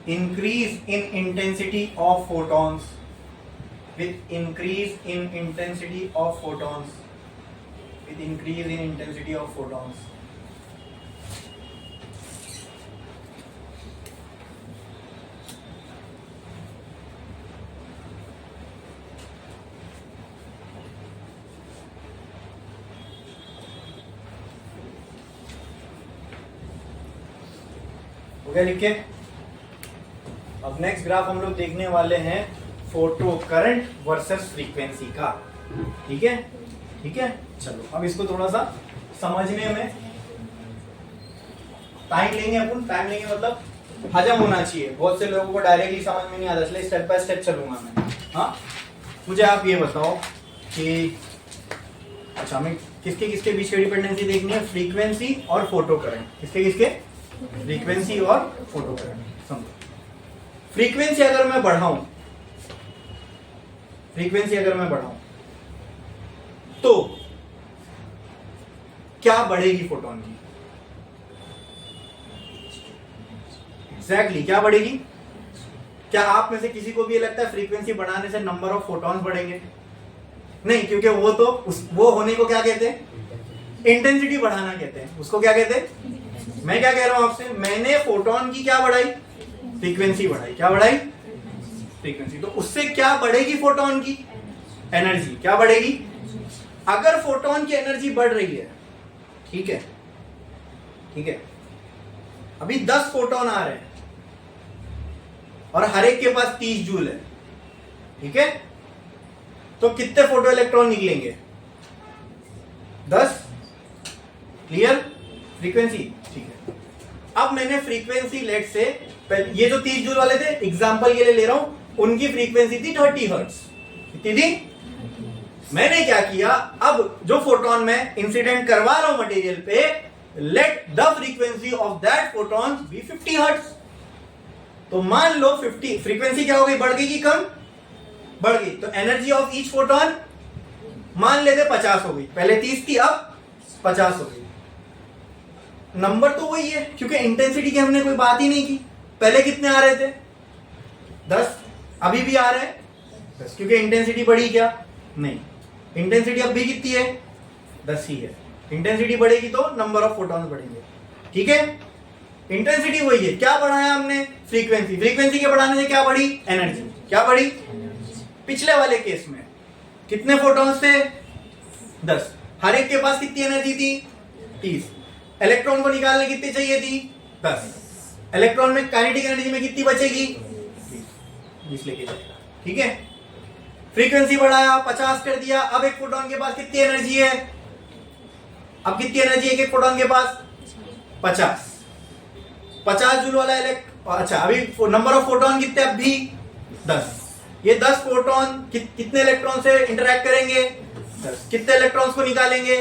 increase in intensity of photons, with increase in intensity of photons, with increase in intensity of photons। हो गया लिख के? अब नेक्स्ट ग्राफ हम लोग देखने वाले हैं फोटो करंट वर्सेस फ्रीक्वेंसी का, ठीक है? ठीक है, चलो अब इसको थोड़ा सा समझने में टाइम लेंगे अपन। टाइम लेंगे मतलब हजम होना चाहिए, बहुत से लोगों को डायरेक्टली समझ में नहीं आता, इसलिए स्टेप बाय स्टेप चलूंगा मैं। हाँ, मुझे आप ये बताओ कि अच्छा हमें किसके किसके बीच की डिपेंडेंसी देखनी है? फ्रीक्वेंसी और फोटो करंट। किसके किसके? फ्रीक्वेंसी और फोटो करंट। समझो, फ्रीक्वेंसी अगर मैं बढ़ाऊं, फ्रीक्वेंसी अगर मैं बढ़ाऊं तो क्या बढ़ेगी फोटोन की? एग्जैक्टली क्या बढ़ेगी? क्या आप में से किसी को भी ये लगता है फ्रीक्वेंसी बढ़ाने से नंबर ऑफ फोटॉन्स बढ़ेंगे? नहीं, क्योंकि वो तो वो होने को क्या कहते हैं? इंटेंसिटी बढ़ाना कहते हैं। उसको क्या कहते हैं? मैं क्या कह रहा हूं आपसे, मैंने फोटोन की क्या बढ़ाई? फ्रीक्वेंसी बढ़ाई। क्या बढ़ाई? फ्रीक्वेंसी। तो उससे क्या बढ़ेगी? फोटोन की एनर्जी क्या बढ़ेगी? अगर फोटोन की एनर्जी बढ़ रही है, ठीक है, ठीक है, अभी 10 फोटोन आ रहे हैं और हर एक के पास 30 जूल है, ठीक है, तो कितने फोटो इलेक्ट्रॉन निकलेंगे? 10। क्लियर? फ्रीक्वेंसी, ठीक है। अब मैंने फ्रीक्वेंसी लेट से, ये जो 30 जूल वाले थे एग्जांपल के लिए ले रहा हूं, उनकी फ्रीक्वेंसी थी 30 हर्ट्ज। कितनी थी? मैंने क्या किया, अब जो फोटोन मैं इंसिडेंट करवा रहा हूं मटेरियल पे, let the frequency of that photon be 50 hertz. तो मान लो 50, फ्रीक्वेंसी क्या हो गई? बढ़ गई कि कम? बढ़ गई। तो एनर्जी ऑफ ईच फोटोन मान लेते 50 हो गई। पहले 30 थी, अब 50 हो गई। नंबर तो वही है, क्योंकि इंटेंसिटी की हमने कोई बात ही नहीं की। पहले कितने आ रहे थे? 10। अभी भी आ रहे हैं 10, क्योंकि इंटेंसिटी बढ़ी क्या? नहीं, इंटेंसिटी अब भी कितनी है? 10 ही है। इंटेंसिटी बढ़ेगी तो नंबर ऑफ फोटॉन्स बढ़ेंगे, ठीक है। इंटेंसिटी वही है, क्या बढ़ाया हमने? फ्रीक्वेंसी। फ्रीक्वेंसी के बढ़ाने से क्या बढ़ी? एनर्जी। क्या बढ़ी? पिछले वाले केस में कितने फोटॉन्स थे? 10। हर एक के पास कितनी एनर्जी थी? 30। इलेक्ट्रॉन को निकालने कितनी चाहिए थी? 10। इलेक्ट्रॉन में काइनेटिक एनर्जी में कितनी बचेगी? 20 लेके जाएगा, ठीक है। फ्रीक्वेंसी बढ़ाया, 50 कर दिया। अब एक फोटोन के पास कितनी एनर्जी है? अब कितनी एनर्जी है एक फोटोन के पास? 50। 50 जूल वाला अच्छा, अभी नंबर ऑफ फोटोन कितने? अब भी 10। ये 10 फोटोन कितने इलेक्ट्रॉन से इंटरैक्ट करेंगे? 10। कितने इलेक्ट्रॉन्स को निकालेंगे?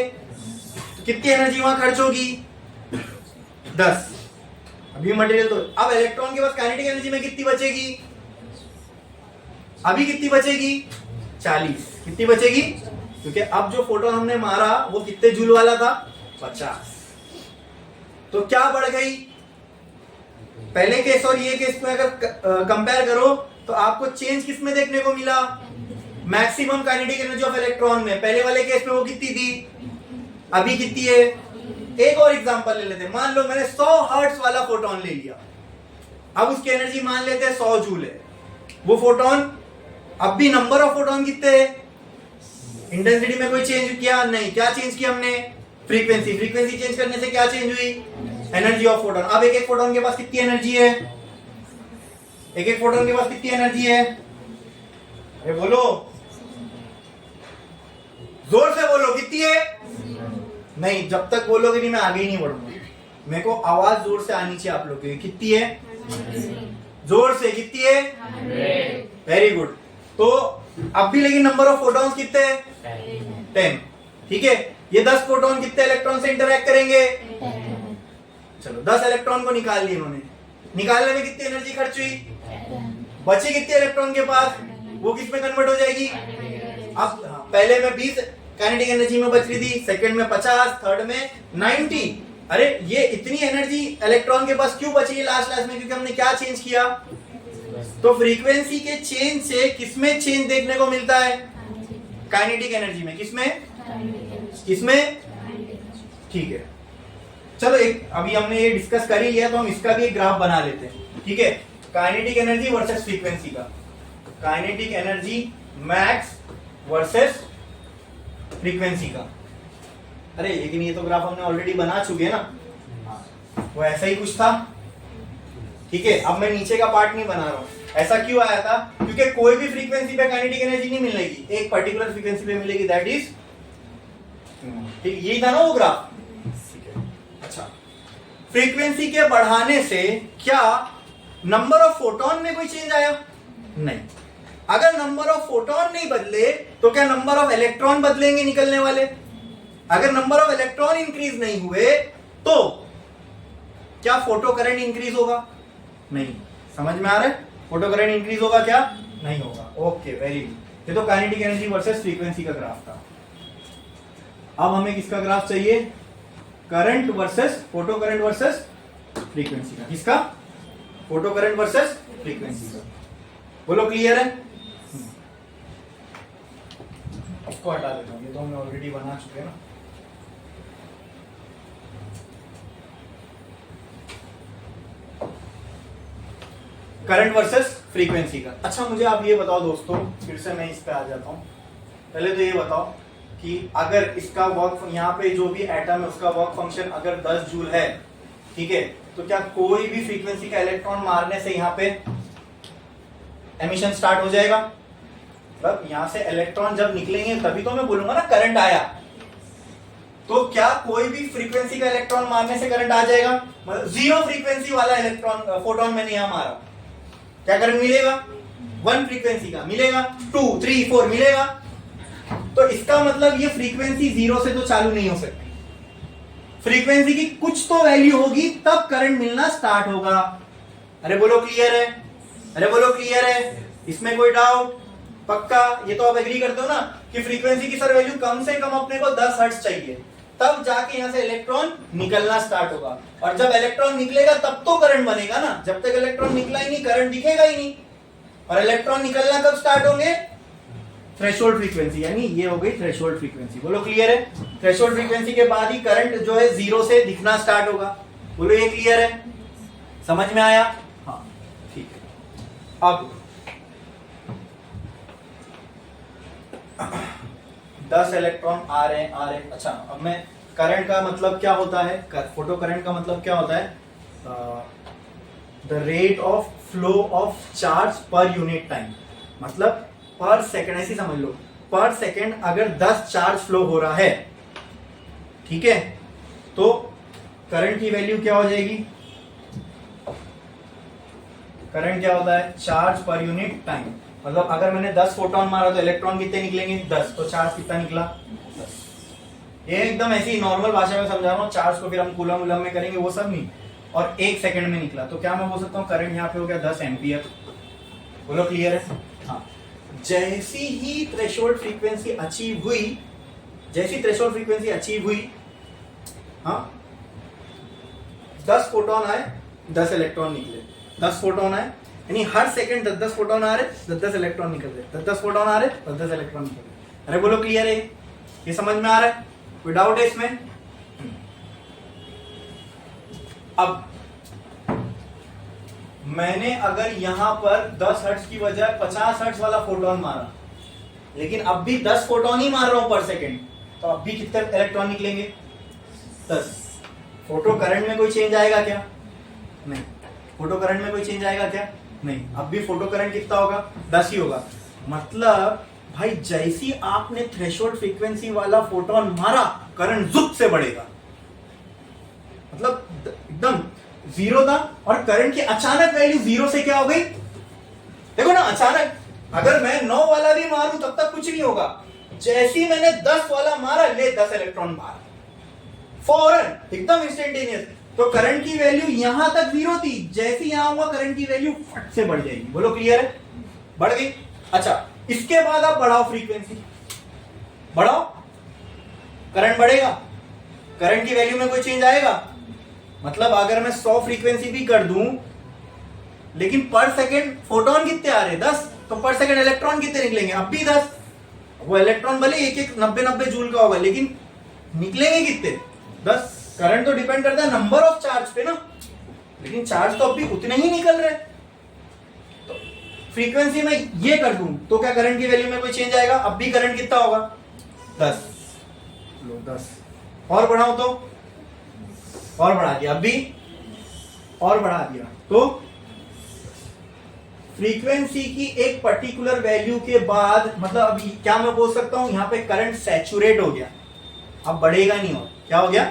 कितनी एनर्जी वहां खर्च होगी? 10। अभी मटेरियल तो, अब इलेक्ट्रॉन के पास काइनेटिक एनर्जी में कितनी बचेगी, अभी कितनी बचेगी 40, कितनी बचेगी, क्योंकि अब जो फोटोन हमने मारा वो कितने जूल वाला था 50, तो क्या बढ़ गई, पहले केस और ये केस में अगर कंपेयर करो तो आपको चेंज किस में देखने को मिला, maximum kinetic energy of electron में, पहले वाले केस में वो कितनी थी, अभी कितनी है। एक और एग्जांपल ले लेते हैं, मान लो मैंने 100 हर्ट्ज वाला फोटोन ले लिया, अब उसकी एनर्जी मान लेते हैं 100 जूल है, वो फोटोन अब भी नंबर ऑफ फोटोन कितने हैं, इंटेंसिटी में कोई चेंज किया नहीं, क्या चेंज किया हमने, फ्रीक्वेंसी, फ्रीक्वेंसी चेंज करने से क्या चेंज हुई, एनर्जी ऑफ फोटोन। अब एक एक फोटोन के पास कितनी एनर्जी है, एक एक फोटोन के पास कितनी एनर्जी है, अरे बोलो, जोर से बोलो, कितनी है, नहीं जब तक बोलोगे नहीं मैं आगे ही नहीं बढ़ूंगा, मेरे को आवाज जोर से आनी चाहिए आप लोग की, कितनी है, जोर से, कितनी है, वेरी गुड। तो अब भी लेकिन नंबर ऑफ फोटॉन्स कितने हैं 10, ठीक है, ये 10 फोटोन कितने इलेक्ट्रॉन से इंटरैक्ट करेंगे, चलो 10 इलेक्ट्रॉन को निकाल लिए इन्होंने, निकालने में कितनी एनर्जी खर्च हुई, बची कितने इलेक्ट्रॉन के पास, वो किस में कन्वर्ट हो जाएगी, अब पहले में 20 काइनेटिक एनर्जी में बच रही थी, सेकंड में 50, थर्ड में 90, अरे ये इतनी एनर्जी इलेक्ट्रॉन के पास क्यों बची है लास्ट में, क्योंकि हमने क्या चेंज किया, तो फ्रीक्वेंसी के चेंज से किसमें चेंज देखने को मिलता है, काइनेटिक एनर्जी में, किसमें, ठीक है। चलो एक अभी हमने ये डिस्कस कर ही लिया तो हम इसका भी एक ग्राफ बना लेते हैं, ठीक है, काइनेटिक एनर्जी वर्सेस फ्रीक्वेंसी का, kinetic energy max versus frequency का, अरे लेकिन ये तो ग्राफ हमने ऑलरेडी बना चुके हैं ना, वो ऐसा ही कुछ था, ठीक है, अब मैं नीचे का पार्ट नहीं बना रहा हूं, ऐसा क्यों आया था, क्योंकि कोई भी फ्रीक्वेंसी पे काइनेटिक एनर्जी नहीं मिलेगी, एक पर्टिकुलर फ्रीक्वेंसी पे मिलेगी, दैट इज, ठीक, यही था ना वो ग्राफ, ठीक है। अच्छा, फ्रीक्वेंसी के बढ़ाने से क्या नंबर ऑफ फोटोन में कोई चेंज आया, नहीं, अगर नंबर ऑफ फोटोन नहीं बदले तो क्या नंबर ऑफ इलेक्ट्रॉन बदलेंगे निकलने वाले, अगर नंबर ऑफ इलेक्ट्रॉन इंक्रीज नहीं हुए तो क्या फोटो करंट इंक्रीज होगा, नहीं, समझ में आ रहा है, फोटो करंट इंक्रीज होगा क्या, नहीं होगा, ओके वेरी गुड। ये तो काइनेटिक एनर्जी वर्सेस फ्रीक्वेंसी का ग्राफ था। अब हमें किसका ग्राफ चाहिए, current versus, photo current versus frequency का, किसका, फोटो करंट वर्सेस फ्रीक्वेंसी का, बोलो क्लियर है, इसको हटा देता हूं, ये तो हमने ऑलरेडी बना चुके हैं ना। करंट वर्सेस फ्रीक्वेंसी का, अच्छा मुझे आप ये बताओ दोस्तों, फिर से मैं इस पे आ जाता हूं, पहले तो ये बताओ कि अगर इसका वर्क, यहाँ पे जो भी एटम है उसका वर्क फंक्शन अगर 10 जूल है, ठीक है, तो क्या कोई भी फ्रीक्वेंसी का इलेक्ट्रॉन मारने से यहाँ पे एमिशन स्टार्ट हो जाएगा, मतलब यहाँ से इलेक्ट्रॉन जब निकलेंगे तभी तो मैं बोलूंगा ना करंट आया, तो क्या कोई भी फ्रीक्वेंसी का इलेक्ट्रॉन मारने से करंट आ जाएगा, मतलब जीरो फ्रीक्वेंसी वाला इलेक्ट्रॉन फोटोन मैंने यहाँ मारा, क्या करंट मिलेगा, 1 फ्रीक्वेंसी का मिलेगा, 2, 3, 4 मिलेगा, तो इसका मतलब ये फ्रीक्वेंसी 0 से तो चालू नहीं हो सकती, फ्रीक्वेंसी की कुछ तो वैल्यू होगी तब करंट मिलना स्टार्ट होगा, अरे बोलो क्लियर है, अरे बोलो क्लियर है, इसमें कोई डाउट, पक्का, ये तो आप एग्री करते हो ना कि फ्रीक्वेंसी की सर वैल्यू कम से कम अपने को 10 हर्ट्ज चाहिए, तब जाके यहां से इलेक्ट्रॉन निकलना स्टार्ट होगा, और जब इलेक्ट्रॉन निकलेगा तब तो करंट बनेगा ना, जब तक इलेक्ट्रॉन निकला ही नहीं करंट दिखेगा ही नहीं, और इलेक्ट्रॉन निकलना कब स्टार्ट होंगे, थ्रेशोल्ड फ्रीक्वेंसी, यानी ये हो गई थ्रेशोल्ड फ्रीक्वेंसी, बोलो क्लियर है, थ्रेशोल्ड फ्रीक्वेंसी के बाद ही करंट जो है 0 से दिखना स्टार्ट होगा, बोलो ये क्लियर है, समझ में आया, हाँ ठीक है। अब 10 इलेक्ट्रॉन आ रहे हैं, अच्छा अब मैं करंट का मतलब क्या होता है, फोटो करंट का मतलब क्या होता है, the rate of flow of charge per unit time, मतलब पर सेकंड, ऐसे समझ लो, पर सेकंड अगर 10 चार्ज फ्लो हो रहा है, ठीक है, तो करंट की वैल्यू क्या हो जाएगी, करंट क्या होता है, चार्ज पर यूनिट टाइम, मतलब अगर मैंने 10 फोटोन मारा तो इलेक्ट्रॉन कितने निकलेंगे 10, तो चार्ज कितना निकला 10। ये एकदम ऐसी नॉर्मल भाषा में समझा रहा हूँ, चार्ज को फिर हम कूलम वूलम में करेंगे वो सब नहीं, और 1 सेकंड में निकला, तो क्या मैं बोल सकता हूँ करंट यहाँ पे हो गया 10 एम्पियर। बोलो क्लियर है? हाँ। जैसी ही थ्रेशोल्ड फ्रीक्वेंसी अचीव हुई, जैसी थ्रेशोल्ड फ्रीक्वेंसी अचीव हुई, हाँ, 10 फोटोन आए, 10 इलेक्ट्रॉन निकले। 10 फोटोन आए यानी हर सेकंड 10-10 फोटोन आ रहे, 10-10 इलेक्ट्रॉन निकल रहे, 10-10 फोटोन आ रहे, 10-10 इलेक्ट्रॉन निकल रहे। अरे बोलो क्लियर है? ये समझ में आ रहा है? कोई डाउट है इसमें? अब मैंने अगर यहां पर 10 हर्ट्ज की बजाय 50 हर्ट्ज वाला फोटोन मारा, लेकिन अब भी 10 फोटोन ही मार रहा हूं पर सेकंड, तो अब भी कितने इलेक्ट्रॉन निकलेंगे? 10। फोटो करंट में कोई चेंज आएगा क्या? नहीं। फोटो करंट में कोई चेंज आएगा क्या? नहीं। अब भी फोटो करंट कितना होगा? 10 ही होगा। मतलब भाई जैसी आपने थ्रेशोल्ड फ्रीक्वेंसी वाला फोटोन मारा, करंट जुप से बढ़ेगा। मतलब एकदम जीरो था और करंट की अचानक वैल्यू जीरो से क्या हो गई? देखो ना, अचानक अगर मैं 9 वाला भी मारूं तब तक कुछ नहीं होगा, जैसी मैंने 10 वाला मारा, ले 10 इलेक्ट्रॉन बाहर, फौरन, एकदम इंस्टेंटेनियस। तो करंट की वैल्यू यहां तक जीरो थी, जैसे यहां हुआ करंट की वैल्यू फट से बढ़ जाएगी। बोलो क्लियर है? बढ़ गई। अच्छा, इसके बाद आप बढ़ाओ फ्रीक्वेंसी, बढ़ाओ, करंट बढ़ेगा, करंट की वैल्यू में कोई चेंज आएगा? मतलब अगर मैं 100 फ्रीक्वेंसी भी कर दूं, लेकिन पर सेकंड फोटोन कितने आ रहे? 10, तो पर सेकंड इलेक्ट्रॉन कितने निकलेंगे? अब भी 10। वो इलेक्ट्रॉन भले एक 90-90 जूल का होगा, लेकिन निकलेंगे कितने? 10। करंट तो डिपेंड करता है नंबर ऑफ चार्ज पे ना, लेकिन चार्ज तो अभी उतने ही निकल रहे। तो फ्रीक्वेंसी में ये कर दूं तो क्या करंट की वैल्यू में कोई चेंज आएगा? अब भी करंट कितना होगा? 10। लो 10 और बढ़ाओ तो, और बढ़ा दिया, अभी और बढ़ा दिया, तो फ्रीक्वेंसी की एक पर्टिकुलर वैल्यू के बाद, मतलब अभी क्या मैं बोल सकता हूं, यहां पे करंट सैचुरेट हो गया, अब बढ़ेगा नहीं। और क्या हो गया?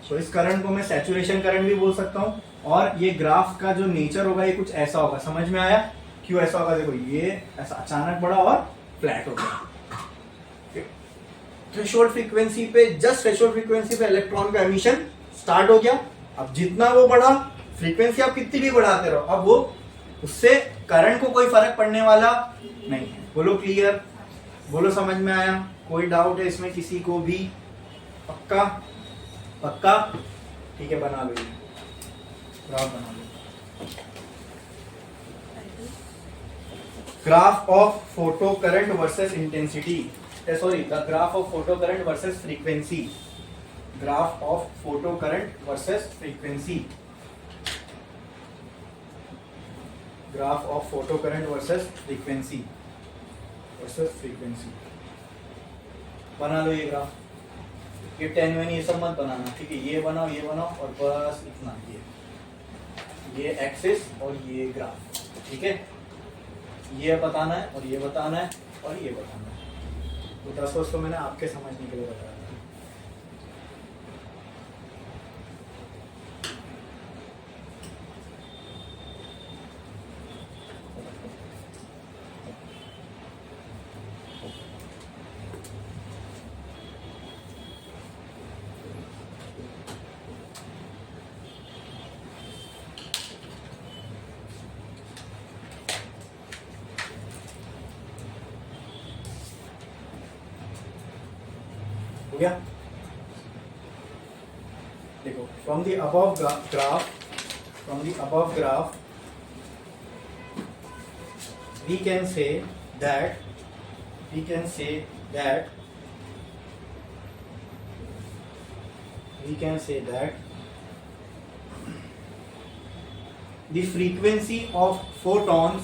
तो इस करंट को मैं सैचुरेशन करंट भी बोल सकता हूं। और ये ग्राफ का जो नेचर होगा ये कुछ ऐसा होगा। समझ में आया क्यों ऐसा होगा? देखो, ये ऐसा अचानक बढ़ा और फ्लैट हो गया। थ्रेशोल्ड फ्रीक्वेंसी पे, जस्ट थ्रेशोल्ड फ्रीक्वेंसी पे इलेक्ट्रॉन का एमिशन स्टार्ट हो गया। अब जितना वो बढ़ा, फ्रीक्वेंसी आप कितनी भी बढ़ाते रहो, अब वो, उससे करंट को कोई फर्क पड़ने वाला नहीं है। बोलो क्लियर? बोलो समझ में आया? कोई डाउट है इसमें किसी को भी? पक्का? पक्का? ठीक है, बना लो, ग्राफ बना लो। Graph of photocurrent versus intensity, sorry, the graph of photocurrent versus frequency. Graph of photocurrent versus frequency. Graph of photocurrent versus frequency, versus frequency. बना लो ये ग्राफ। ये 10 में ये सब मत बनाना, ठीक है? ये बनाओ, ये बनाओ, और बस इतना, ये एक्सिस और ये ग्राफ, ठीक है? ये बताना है और ये बताना है और ये बताना है। तो 10 वर्ष तो मैंने आपके समझने के लिए बताया था। हो गया? देखो, from the above graph, we can say that the frequency of photon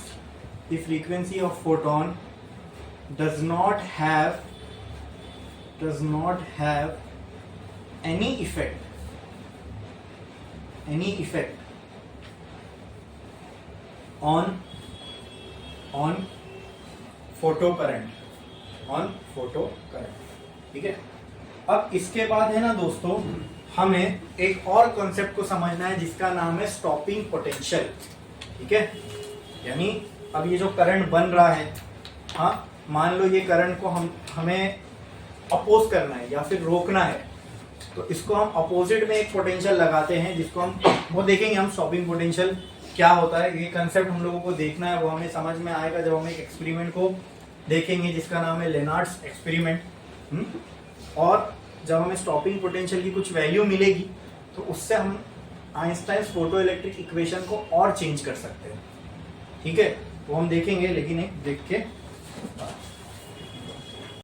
does not have any effect on photo current, ठीक है? अब इसके बाद है ना दोस्तों, हमें एक और कॉन्सेप्ट को समझना है जिसका नाम है स्टॉपिंग पोटेंशियल, ठीक है? यानी अब ये जो करंट बन रहा है, हाँ, मान लो ये करंट को हमें अपोज करना है या फिर रोकना है, तो इसको हम अपोजिट में एक पोटेंशियल लगाते हैं, जिसको हम वो देखेंगे हम स्टॉपिंग पोटेंशियल क्या होता है। ये कंसेप्ट हम लोगों को देखना है, वो हमें समझ में आएगा जब हम एक एक्सपेरिमेंट को देखेंगे जिसका नाम है लेनार्ड्स एक्सपेरिमेंट। और जब हमें स्टॉपिंग पोटेंशियल की कुछ वैल्यू मिलेगी तो उससे हम आइंस्टाइन्स फोटो इलेक्ट्रिक इक्वेशन को और चेंज कर सकते हैं। ठीक है, वो हम देखेंगे, लेकिन एक देख के